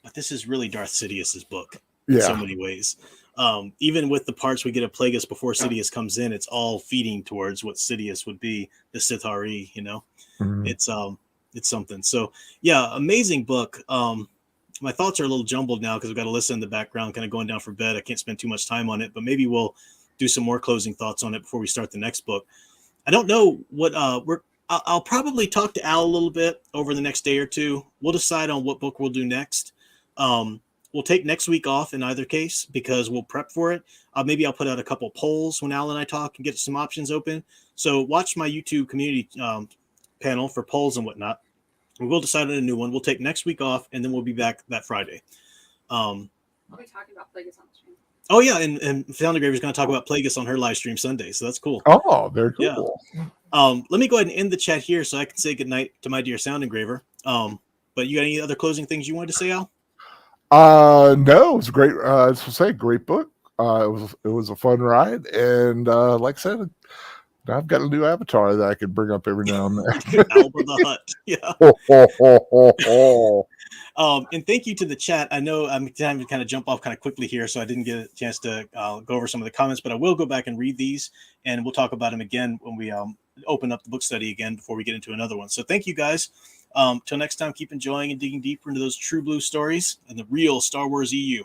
S1: but this is really Darth Sidious's book in so many ways. Even with the parts we get of Plagueis before Sidious comes in, it's all feeding towards what Sidious would be, the Sith Re. It's something. So yeah, amazing book. My thoughts are a little jumbled now because I've got to listen in the background, kind of going down for bed. I can't spend too much time on it, but maybe we'll do some more closing thoughts on it before we start the next book. I don't know what I'll probably talk to Al a little bit over the next day or two. We'll decide on what book we'll do next. We'll take next week off in either case because we'll prep for it. Maybe I'll put out a couple polls when Al and I talk and get some options open. So watch my YouTube community panel for polls and whatnot. We will decide on a new one. We'll take next week off, and then we'll be back that Friday.
S4: I'll be talking about Plagueis on the stream.
S1: Oh, yeah, and Founder Grave is going to talk about Plagueis on her live stream Sunday, so that's cool.
S2: Oh, very cool.
S1: Yeah. Let me go ahead and end the chat here so I can say goodnight to my dear sound engraver. But you got any other closing things you wanted to say, Al?
S2: No, it was great. Great book. It was a fun ride, and like I said, I've got a new avatar that I can bring up every now and then.
S1: Alba the Hutt. Yeah. And thank you to the chat. I know I'm trying to kind of jump off kind of quickly here, so I didn't get a chance to go over some of the comments, but I will go back and read these, and we'll talk about them again when we open up the book study again before we get into another one. So thank you guys. Till next time, keep enjoying and digging deeper into those true blue stories and the real Star Wars EU.